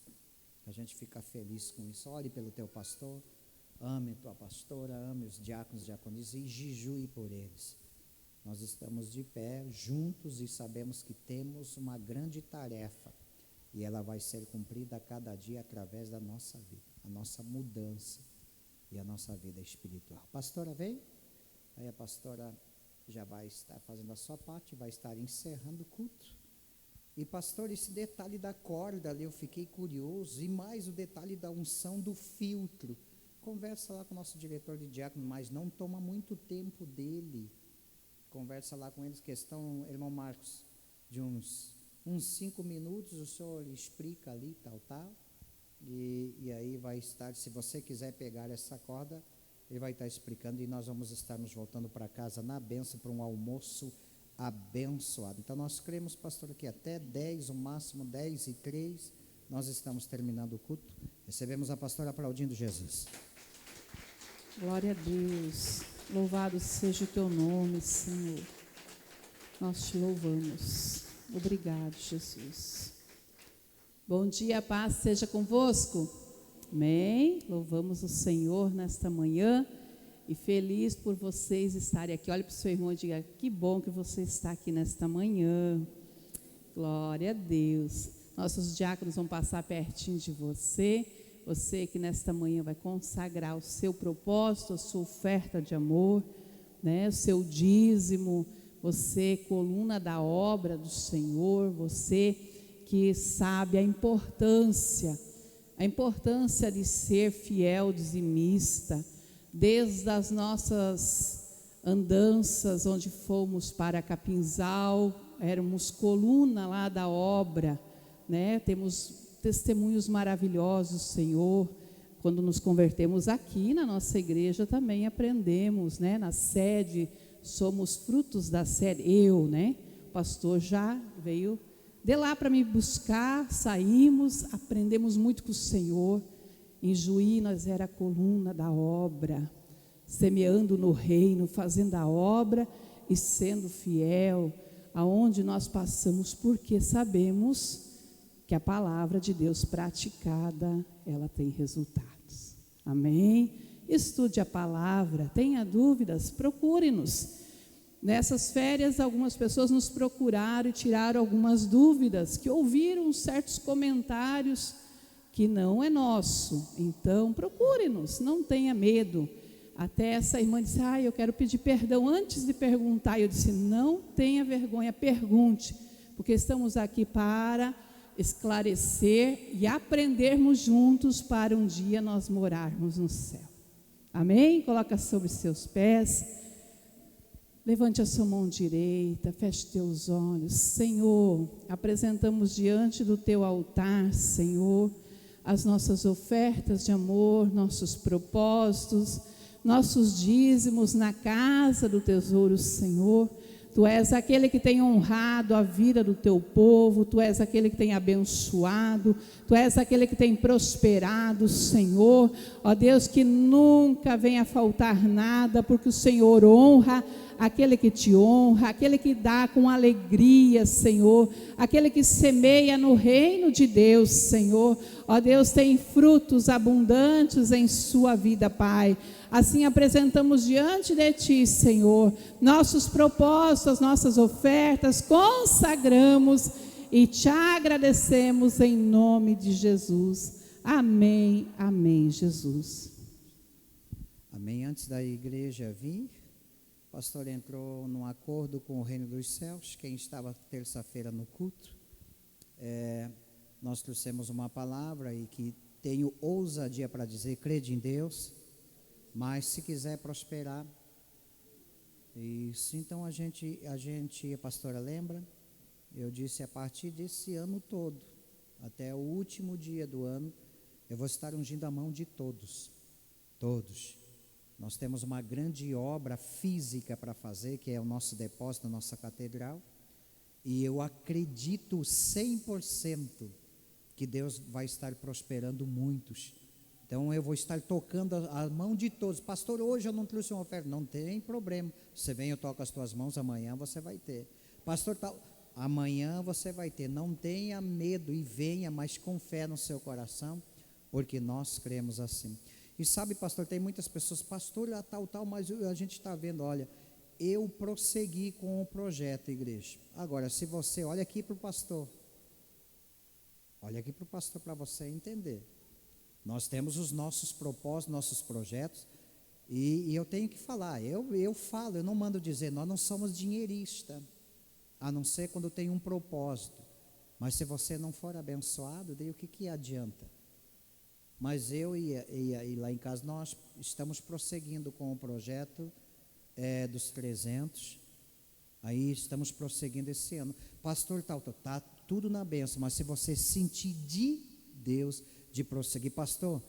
a gente fica feliz com isso. Ore pelo teu pastor, ame tua pastora, ame os diáconos e diaconisas e jejue por eles. Nós estamos de pé, juntos, e sabemos que temos uma grande tarefa, e ela vai ser cumprida a cada dia através da nossa vida, a nossa mudança e a nossa vida espiritual. Pastora, vem? Aí a pastora já vai estar fazendo a sua parte, vai estar encerrando o culto. E pastor, esse detalhe da corda ali, eu fiquei curioso, e mais o detalhe da unção do filtro. Conversa lá com o nosso diretor de diácono, mas não toma muito tempo dele. Conversa lá com eles, questão, irmão Marcos, de uns 5 minutos, o senhor explica ali, tal, e aí vai estar, se você quiser pegar essa corda, ele vai estar explicando, e nós vamos estar nos voltando para casa na bênção, para um almoço abençoado. Então nós cremos, pastor, que até 10, o máximo 10:03, nós estamos terminando o culto. Recebemos a pastora aplaudindo Jesus. Glória a Deus, louvado seja o teu nome, Senhor. Nós te louvamos. Obrigado, Jesus. Bom dia, a paz seja convosco. Amém. Louvamos o Senhor nesta manhã e feliz por vocês estarem aqui. Olhe para o seu irmão e diga: que bom que você está aqui nesta manhã. Glória a Deus. Nossos diáconos vão passar pertinho de você. Você que nesta manhã vai consagrar o seu propósito, a sua oferta de amor, né, o seu dízimo. Você, coluna da obra do Senhor, você que sabe a importância de ser fiel dizimista, desde as nossas andanças, onde fomos para Capinzal, éramos coluna lá da obra, né? Temos testemunhos maravilhosos, Senhor. Quando nos convertemos aqui na nossa igreja, também aprendemos, né? Na sede, somos frutos da sede. O pastor já veio de lá para me buscar, saímos, aprendemos muito com o Senhor. Em Juí nós era a coluna da obra, semeando no reino, fazendo a obra e sendo fiel aonde nós passamos, porque sabemos que a palavra de Deus praticada, ela tem resultados. Amém? Estude a palavra, tenha dúvidas, procure-nos. Nessas férias, algumas pessoas nos procuraram e tiraram algumas dúvidas, que ouviram certos comentários que não é nosso. Então, procure-nos, não tenha medo. Até essa irmã disse: eu quero pedir perdão antes de perguntar. Eu disse: não tenha vergonha, pergunte, porque estamos aqui para esclarecer e aprendermos juntos para um dia nós morarmos no céu. Amém? Coloca sobre seus pés. Levante a sua mão direita, feche teus olhos. Senhor, apresentamos diante do teu altar, Senhor, as nossas ofertas de amor, nossos propósitos, nossos dízimos na casa do tesouro, Senhor. Tu és aquele que tem honrado a vida do teu povo, tu és aquele que tem abençoado, tu és aquele que tem prosperado, Senhor. Ó Deus, que nunca venha faltar nada, porque o Senhor honra aquele que te honra, aquele que dá com alegria, Senhor, aquele que semeia no reino de Deus, Senhor. Ó Deus, tem frutos abundantes em sua vida, Pai. Assim apresentamos diante de Ti, Senhor, nossos propósitos, nossas ofertas, consagramos e Te agradecemos em nome de Jesus. Amém, amém, Jesus. Amém. Antes da igreja vir, o pastor entrou num acordo com o reino dos céus. Quem estava terça-feira no culto, nós trouxemos uma palavra e que tenho ousadia para dizer: crede em Deus, mas se quiser prosperar. Isso, então a pastora lembra, eu disse, a partir desse ano todo, até o último dia do ano, eu vou estar ungindo a mão de todos. Nós temos uma grande obra física para fazer, que é o nosso depósito, a nossa catedral, e eu acredito 100% que Deus vai estar prosperando muitos. Então eu vou estar tocando a mão de todos. Pastor, hoje eu não trouxe uma oferta. Não tem problema, você vem, eu toco as tuas mãos, amanhã você vai ter. Pastor, amanhã você vai ter. Não tenha medo e venha, mas com fé no seu coração, porque nós cremos assim. E sabe, pastor, tem muitas pessoas, pastor, tal, mas a gente está vendo, olha, eu prossegui com o projeto, igreja. Agora, se você, olha aqui para o pastor para você entender. Nós temos os nossos propósitos, nossos projetos, e eu tenho que falar, eu falo, eu não mando dizer, nós não somos dinheiristas, a não ser quando tem um propósito. Mas se você não for abençoado, daí o que adianta? Mas eu e lá em casa, nós estamos prosseguindo com o projeto dos 300, aí estamos prosseguindo esse ano. Pastor, está tudo na bênção, mas se você sentir de Deus, de prosseguir, pastor,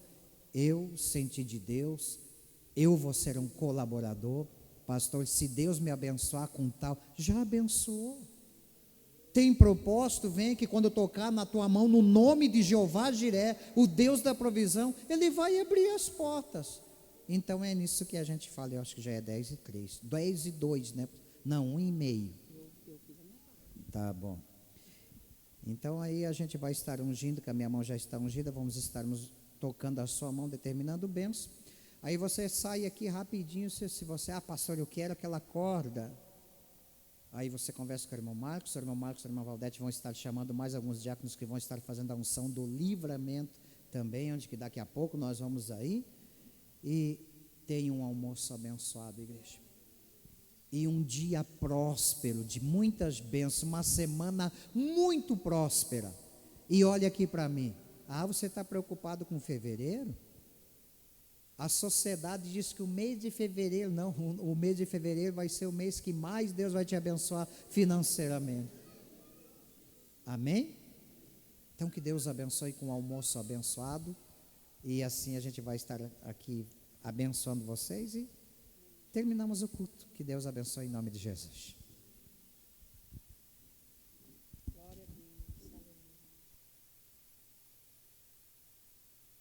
eu senti de Deus, eu vou ser um colaborador, pastor, se Deus me abençoar com tal, já abençoou. Tem propósito, vem que quando eu tocar na tua mão, no nome de Jeová Jiré, o Deus da provisão, Ele vai abrir as portas. Então é nisso que a gente fala, eu acho que já é 10:03, 10:02, né? Não, 1:30. Tá bom. Então aí a gente vai estar ungindo, que a minha mão já está ungida, vamos estarmos tocando a sua mão, determinando bênção. Aí você sai aqui rapidinho, se você, pastor, eu quero aquela corda. Aí você conversa com o irmão Marcos, e a irmã Valdete vão estar chamando mais alguns diáconos que vão estar fazendo a unção do livramento também, onde que daqui a pouco nós vamos aí. E tem um almoço abençoado, igreja. E um dia próspero, de muitas bênçãos, uma semana muito próspera. E olha aqui para mim, você está preocupado com fevereiro? A sociedade diz que o mês de fevereiro, não, o mês de fevereiro vai ser o mês que mais Deus vai te abençoar financeiramente. Amém? Então que Deus abençoe com o almoço abençoado, e assim a gente vai estar aqui abençoando vocês e terminamos o culto. Que Deus abençoe em nome de Jesus.